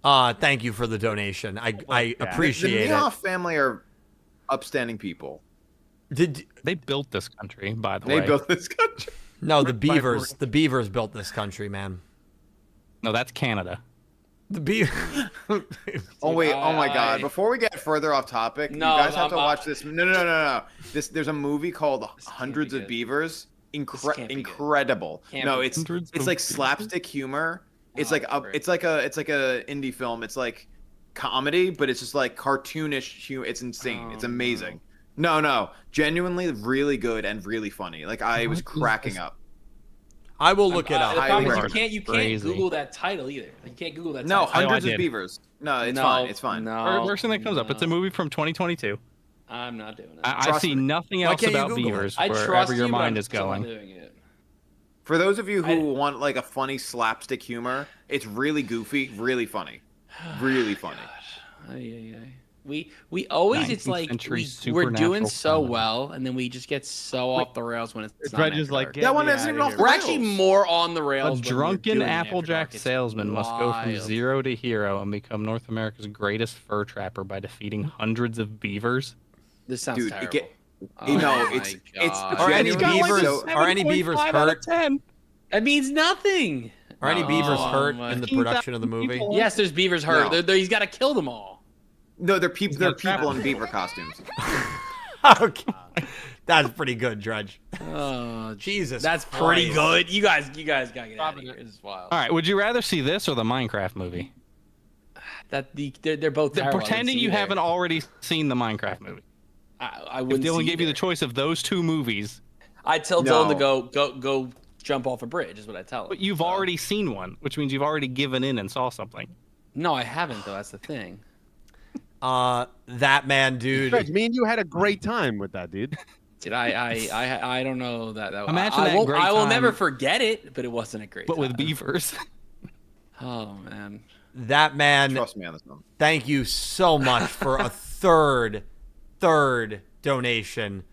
thank you for the donation. I appreciate the Mioff it. family are upstanding people. They built this country, by the way. They built this country. No, the Beavers. The Beavers built this country, man. No, that's Canada. The Beavers. Oh wait! Oh my God! Before we get further off topic, you guys have to watch this. No. There's a movie called Hundreds of Beavers. Incredible. No, it's like slapstick humor. It's like a indie film. It's like comedy, but it's just like cartoonish humor. It's insane. It's amazing. No, genuinely really good and really funny. Like I was cracking up. I will look it up. The problem is you can't Google that title either. You can't Google that title. No, Hundreds of Beavers. No, it's fine. It's fine. No, First thing that comes up. It's a movie from 2022. I'm not doing it. I see nothing else about beavers wherever your mind is going. Doing it. For those of you who want like a funny slapstick humor, it's really goofy, really funny, really funny. We always it's like we're doing so comedy. well, and then we just get so off the rails when it's Dredge is like, that one isn't even off the we're rails. actually more on the A rails. when we're drunken doing Applejack After Dark. It's salesman must go from wild. zero to hero and become North America's greatest fur trapper by defeating hundreds of beavers. This sounds Dude, terrible. it's Are any genuinely beavers hurt? That means nothing. Are any beavers hurt my- in the production of the movie? Yes, there's beavers hurt. No. He's got to kill them all. No, they're people. They're people in beaver costumes. Okay, that's pretty good, Dredge. Oh, Jesus, that's Christ. pretty good. You guys gotta get out of here. This is wild. All right, would you rather see this or the Minecraft movie? They're both terrible. Pretending you haven't already seen the Minecraft movie. I If wouldn't. Dylan gave you the choice of those two movies, I'd tell No. Dylan to go jump off a bridge. Is what I tell him. but you've already seen one, which means you've already given in and saw something. No, I haven't though. That's the thing. That man, dude. Dredge, me and you had a great time with that, dude. Dude, I don't know that. Imagine I that won't, great I will time. never forget it, but it wasn't a great. But with time. beavers. Oh man. That man. Trust me on this one. Thank you so much for a third donation.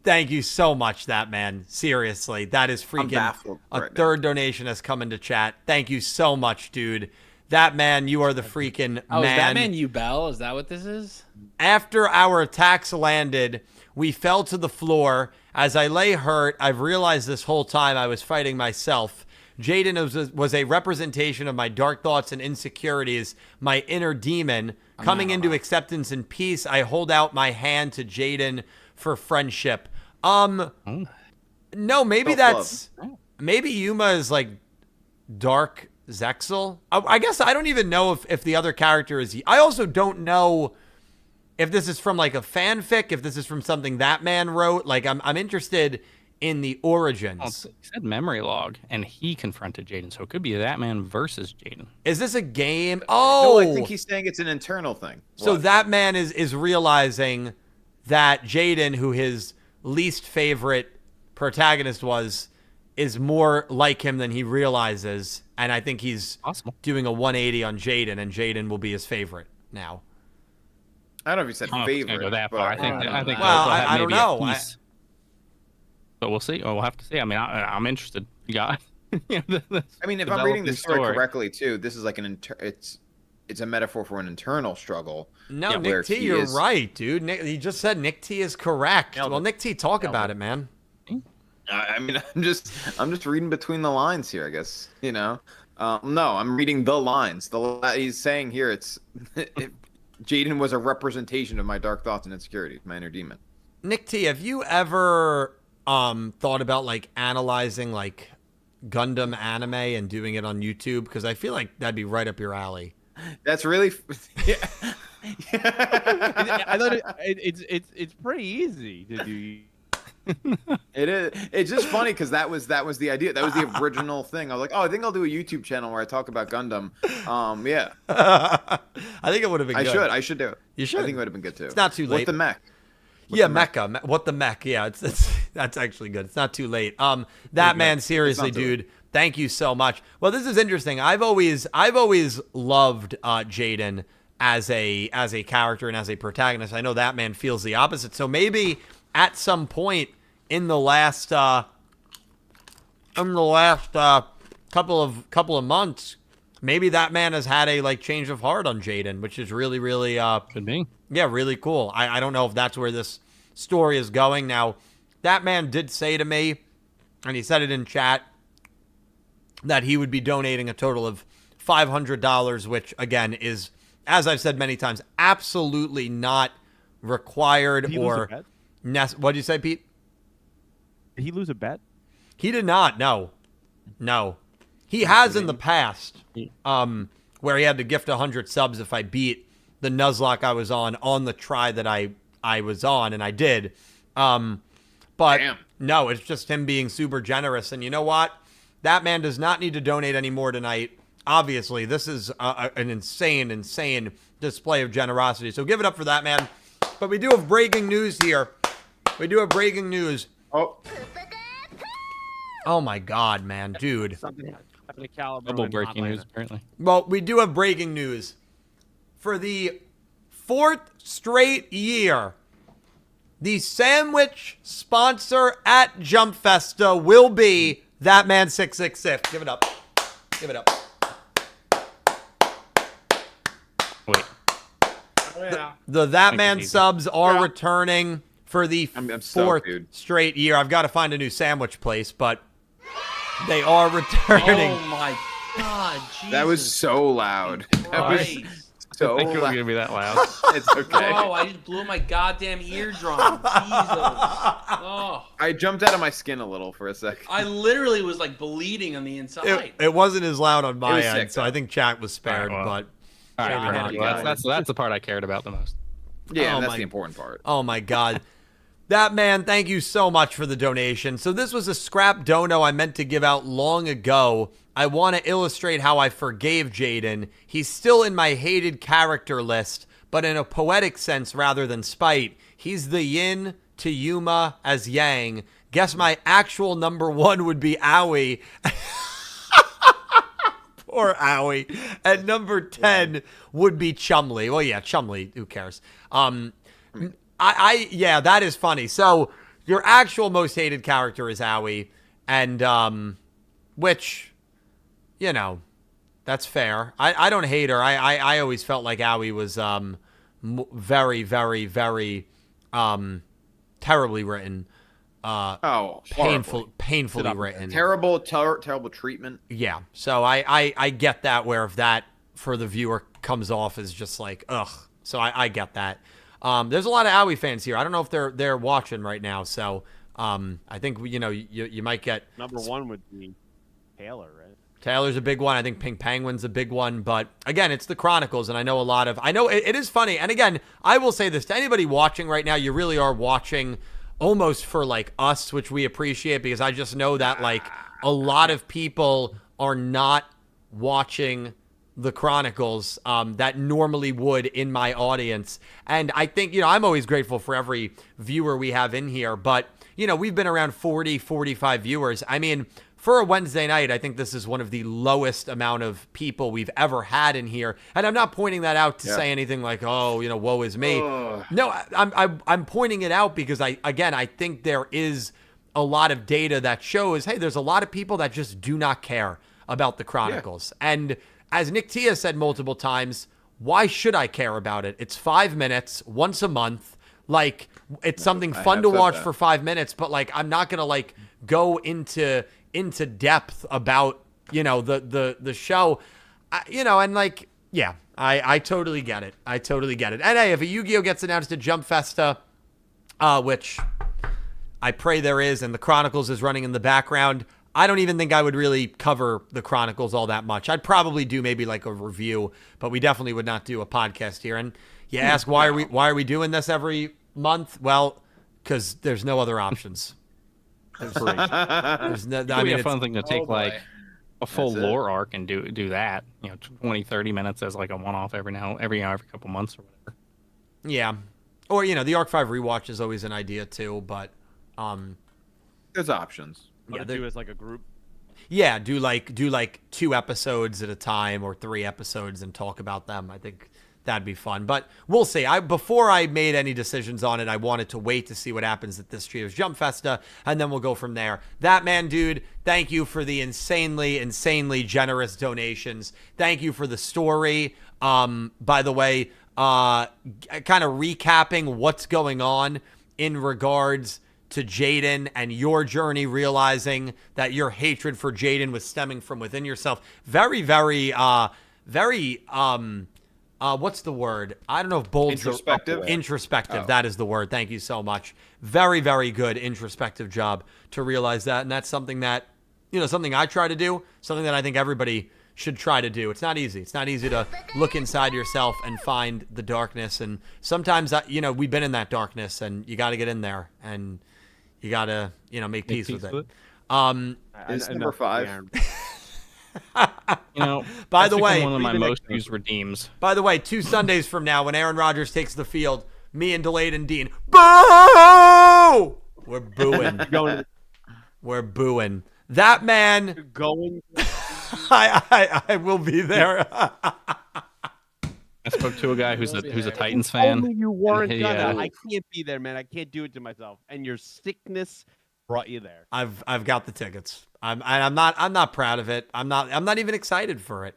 Thank you so much, that man. Seriously, that is freaking baffled a right now. third donation has come into chat. Thank you so much, dude. That man, you are the freaking Oh, man. is that man you Bell? Is that what this is? After our attacks landed, we fell to the floor. As I lay hurt, I've realized this whole time I was fighting myself. Jaden was a representation of my dark thoughts and insecurities, my inner demon. Coming into acceptance and peace, I hold out my hand to Jaden for friendship. No, maybe maybe Yuma is like Dark Zexel. I guess I don't even know if the other character is. I also don't know if this is from like a fanfic, if this is from something that man wrote. Like I'm interested in the origins. Well, it said memory log, and he confronted Jaden, so it could be that man versus Jaden. Is this a game? Oh, No, I think he's saying it's an internal thing. So What? that man is realizing that Jaden, who his least favorite protagonist was, is more like him than he realizes. And I think he's Possible. doing a 180 on Jaden, and Jaden will be his favorite now. I don't know if he said I don't know if it's favorite. gonna go that but- far. I think Well, they'll have I don't maybe a know. piece. But we'll see. Oh, we'll have to see. I mean, I'm interested. You got. I mean, if I'm reading the story correctly, too, this is like it's a metaphor for an internal struggle. No, where Nick T, he you're is- right, dude. He just said Nick T is correct. Well, Nick T, talk about it, man. I mean, I'm just reading between the lines here, I guess. You know, no, I'm reading the lines. He's saying here Jaden was a representation of my dark thoughts and insecurities, my inner demon. Nick T, have you ever thought about like analyzing like Gundam anime and doing it on YouTube? Because I feel like that'd be right up your alley. That's really. I thought it's pretty easy to do. It is. It's just funny because that was the idea. That was the original thing. I was like, oh, I think I'll do a YouTube channel where I talk about Gundam. Yeah, I think it would have been good. I should do it. You should. I think it would have been good too. It's not too late. What the mech? Yeah, Mecha. What the mech? Yeah, it's that's actually good. It's not too late. That man, seriously, dude. Thank you so much. Well, this is interesting. I've always loved Jaden, as a character and as a protagonist. I know that man feels the opposite. So maybe at some point in the last couple of months, maybe that man has had a like change of heart on Jaden, which is really Could be. yeah, really cool. I don't know if that's where this story is going. Now, that man did say to me, and he said it in chat, that he would be donating a total of $500, which again is, as I've said many times, absolutely not required Did he lose a or bet? what did you say, Pete? Did he lose a bet? He did not. No. He has in the past, where he had to gift 100 subs if I beat the Nuzlocke I was on the try that I was on, and I did. But Damn. no, it's just him being super generous. And you know what? That man does not need to donate anymore tonight. Obviously, this is an insane display of generosity. So give it up for that man. But we do have breaking news here. We do have breaking news. Oh my God, man, dude. Something happened to Caliber. Double in breaking Hotline. news, apparently. Well, we do have breaking news. For the 4th straight year, the sandwich sponsor at Jump Festa will be That Man 666. Give it up. Give it up. Wait. The That Make Man it easy. subs are returning for the I'm 4th stoked, dude. straight year. I've got to find a new sandwich place, but they are returning. Oh my God, Jesus. That was so loud. That was Christ. so I think it was loud. gonna be that loud. It's okay. Oh, I just blew my goddamn eardrum. Jesus. Oh, I jumped out of my skin a little for a second. I literally was like bleeding on the inside. It wasn't as loud on It my was end, sick, so though. I think chat was spared, All right, well. but All Yeah, right, man, you well, got that's the part I cared about the most. Yeah, Oh that's my- the important part. oh my God. That man, thank you so much for the donation. So this was a scrap dono I meant to give out long ago. I want to illustrate how I forgave Jaden. He's still in my hated character list, but in a poetic sense rather than spite. He's the yin to Yuma as yang. Guess my actual number one would be Owie. Poor Owie. And number 10 would be Chumley. Well, yeah, Chumley. Who cares? Yeah, that is funny. So your actual most hated character is Owie, and which, you know, that's fair. I don't hate her. I always felt like Owie was very terribly written. Oh, Painfully written. terrible treatment. Yeah. So I get that, where if that for the viewer comes off as just like ugh. So I get that. There's a lot of Owie fans here. I don't know if they're watching right now. So I think you might get Number one would be Taylor, right? Taylor's a big one. I think Pink Penguin's a big one. But again, it's the Chronicles, and I know it is funny. And again, I will say this to anybody watching right now: you really are watching almost for like us, which we appreciate, because I just know that like a lot of people are not watching the Chronicles that normally would in my audience. And I think, I'm always grateful for every viewer we have in here, but we've been around 40, 45 viewers. I mean, for a Wednesday night, I think this is one of the lowest amount of people we've ever had in here. And I'm not pointing that out to say anything like, oh, woe is me. No, I'm pointing it out because I think there is a lot of data that shows, hey, there's a lot of people that just do not care about the Chronicles. Yeah. And as Nick Tia said multiple times, why should I care about it? It's 5 minutes once a month. Like, it's something fun to watch for 5 minutes, but like, I'm not going to like go into depth about, the show, and like, yeah, I totally get it. I totally get it. And hey, if a Yu-Gi-Oh gets announced at Jump Festa, which I pray there is, and the Chronicles is running in the background, I don't even think I would really cover the Chronicles all that much. I'd probably do maybe like a review, but we definitely would not do a podcast here. And you ask, why are we doing this every month? Well, because there's no other options. There's no, It would be a fun thing to take like a full lore arc and do that, 20, 30 minutes as like a one-off every couple months or whatever. Yeah. Or, the Arc 5 rewatch is always an idea too, but there's options. Yeah, do as like a group. Yeah, do like 2 episodes at a time or 3 episodes and talk about them. I think that'd be fun. But we'll see. Before I made any decisions on it, I wanted to wait to see what happens at this Trios Jump Festa, and then we'll go from there. That man, dude, thank you for the insanely generous donations. Thank you for the story. By the way, kind of recapping what's going on in regards to Jaden and your journey, realizing that your hatred for Jaden was stemming from within yourself. Very, what's the word? I don't know if bold's Introspective. Introspective. Oh. That is the word. Thank you so much. Very, very good introspective job to realize that. And that's something that, something I try to do, something that I think everybody should try to do. It's not easy. It's not easy to look inside yourself and find the darkness. And sometimes, we've been in that darkness, and you got to get in there, and you got to, make peace with it. Is number 5. By the way, one of my most used redeems. By the way, 2 Sundays from now, when Aaron Rodgers takes the field, me and Delayed and Dean, boo! We're booing. We're booing. That man. Going. I will be there. I spoke to a guy who's a Titans fan. Only you weren't and gonna. I can't be there, man. I can't do it to myself. And your sickness brought you there. I've got the tickets. I'm not proud of it. I'm not even excited for it.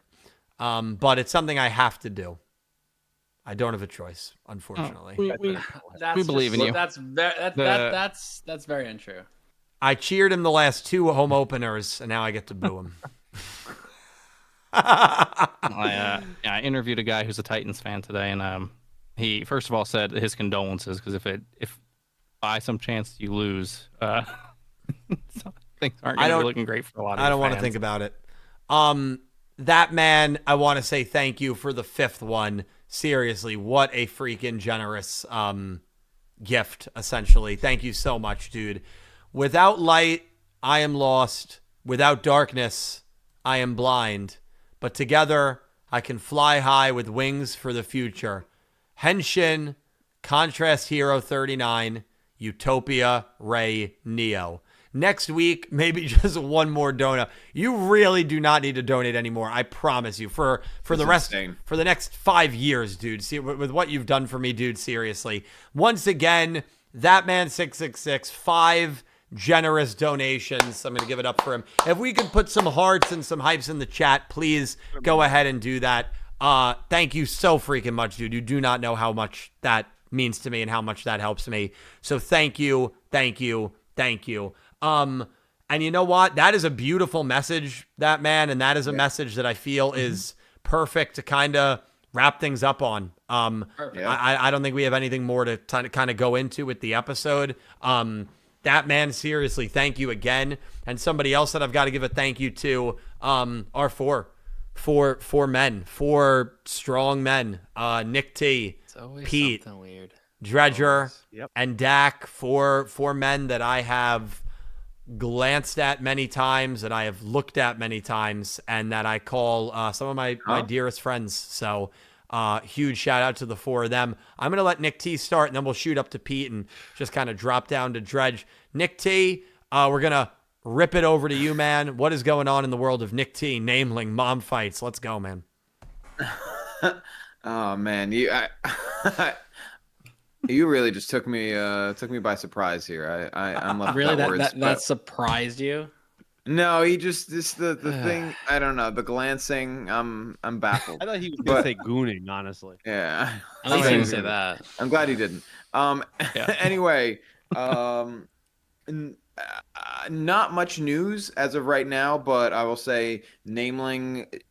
But it's something I have to do. I don't have a choice, unfortunately. We believe in you. That's very untrue. I cheered him the last 2 home openers, and now I get to boo him. I interviewed a guy who's a Titans fan today, and he first of all said his condolences, because if by some chance you lose, things aren't going to be looking great for a lot of I don't want to think about it. That man, I want to say thank you for the 5th one. Seriously, what a freaking generous gift, essentially. Thank you so much, dude. Without light, I am lost. Without darkness, I am blind. But together, I can fly high with wings for the future. Henshin, Contrast Hero 39, Utopia, Ray, Neo. Next week, maybe just one more donut. You really do not need to donate anymore. I promise you. For the rest, insane. for the next 5 years, dude. See, with what you've done for me, dude. Seriously. Once again, that man 666, 5 generous donations. I'm going to give it up for him. If we could put some hearts and some hypes in the chat, please go ahead and do that. Thank you so freaking much, dude. You do not know how much that means to me and how much that helps me. So thank you. And you know what? That is a beautiful message, that man, and that is a message that I feel is perfect to kind of wrap things up on. I don't think we have anything more to kind of go into with the episode. That man, seriously, thank you again. And somebody else that I've got to give a thank you to are four men, 4 strong men. Nick T, Pete, weird. Dredger, Yep. and Dak, 4 men that I have glanced at many times, that I have looked at many times, and that I call some of my dearest friends. So huge shout out to the 4 of them. I'm going to let Nick T start, and then we'll shoot up to Pete and just kind of drop down to Dredge. Nick T, we're going to rip it over to you, man. What is going on in the world of Nick T, namely mom fights? Let's go, man. Oh man, you really just took me by surprise here. I'm left Really, without words, that surprised you? No, he just the thing. I don't know, the glancing. I'm baffled. I thought he was going to say gooning, honestly. Yeah, At least he didn't say that. I'm glad he didn't. Anyway, not much news as of right now, but I will say, Nameling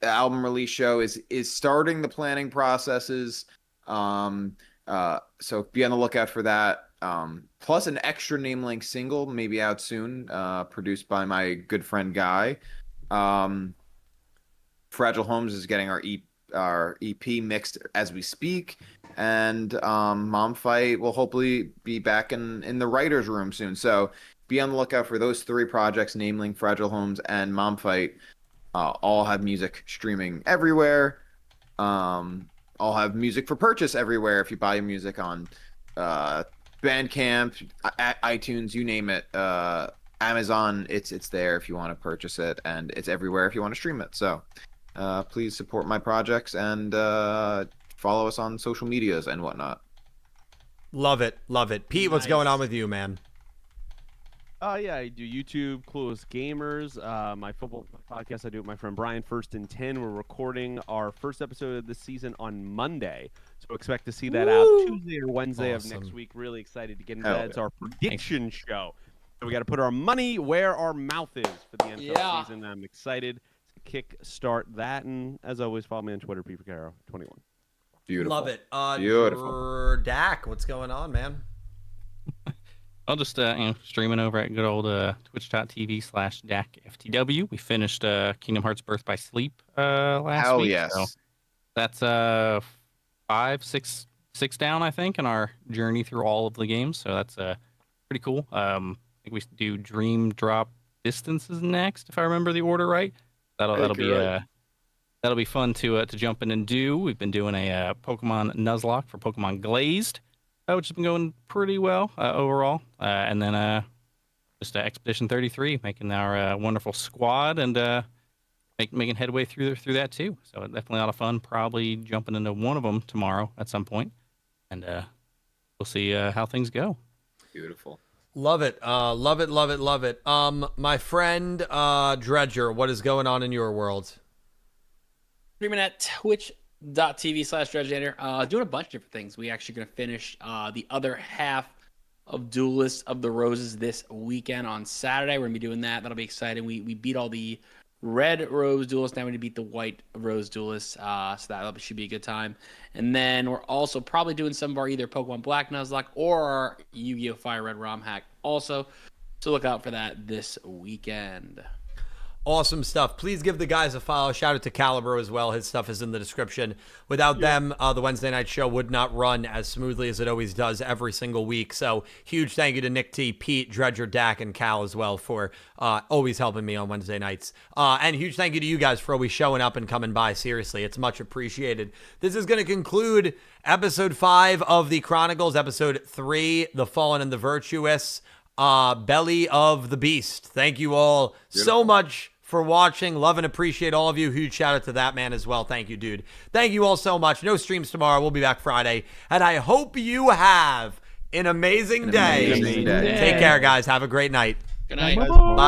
album release show is starting the planning processes. So be on the lookout for that. Plus an extra Nameling single, maybe out soon, produced by my good friend Guy. Fragile Homes is getting our EP mixed as we speak, and Mom Fight will hopefully be back in the writer's room soon. So be on the lookout for those 3 projects, Nameling, Fragile Homes, and Mom Fight. All have music streaming everywhere. All have music for purchase everywhere. If you buy music on Bandcamp, iTunes, you name it, Amazon, it's there if you want to purchase it, and it's everywhere if you want to stream it. So Please support my projects and follow us on social medias and whatnot. Love it. Love it. Pete, what's going on with you, man? Yeah, I do YouTube, Clueless Gamers. My football podcast I do with my friend Brian, First and 10. We're recording our first episode of this season on Monday. So expect to see that out Tuesday or Wednesday of next week. Really excited to get into that. It's our prediction show. So we got to put our money where our mouth is for the NFL season. I'm excited to kick start that. And as always, follow me on Twitter, PPCaro21. Beautiful. Love it. Beautiful. Dak, what's going on, man? I'll just streaming over at good old twitch.tv/DakFTW. We finished Kingdom Hearts Birth by Sleep last week. Yes. So that's 5, 6 down, I think, in our journey through all of the games. So that's pretty cool. I think we do Dream Drop Distances next, if I remember the order right. That'll be fun to jump in and do. We've been doing a Pokemon Nuzlocke for Pokemon Glazed, which has been going pretty well overall. And then just Expedition 33, making our wonderful squad and making headway through that too. So definitely a lot of fun. Probably jumping into one of them tomorrow at some point, and we'll see how things go. Beautiful. Love it. Love it. Love it. Love it. My friend Dredger, what is going on in your world? Streaming at twitch.tv/Dredgenator. Doing a bunch of different things. We actually going to finish the other half of Duelists of the Roses this weekend on Saturday. We're going to be doing that. That'll be exciting. We beat all the red rose duelists. Now we need to beat the white rose duelists. So that should be a good time. And then we're also probably doing some of our either Pokemon Black Nuzlocke or our Yu-Gi-Oh! Fire Red ROM hack also. So look out for that this weekend. Awesome stuff. Please give the guys a follow. Shout out to Caliber as well. His stuff is in the description. Without them, the Wednesday night show would not run as smoothly as it always does every single week. So huge thank you to Nick T, Pete, Dredger, Dak, and Cal as well for always helping me on Wednesday nights. And huge thank you to you guys for always showing up and coming by. Seriously, it's much appreciated. This is going to conclude episode 5 of the Chronicles, episode 3, The Fallen and the Virtuous. Belly of the Beast. Thank you all so much for watching. Love and appreciate all of you. Huge shout out to that man as well. Thank you, dude. Thank you all so much. No streams tomorrow. We'll be back Friday. And I hope you have an amazing day. Amazing day. Take care, guys. Have a great night. Good night. Bye.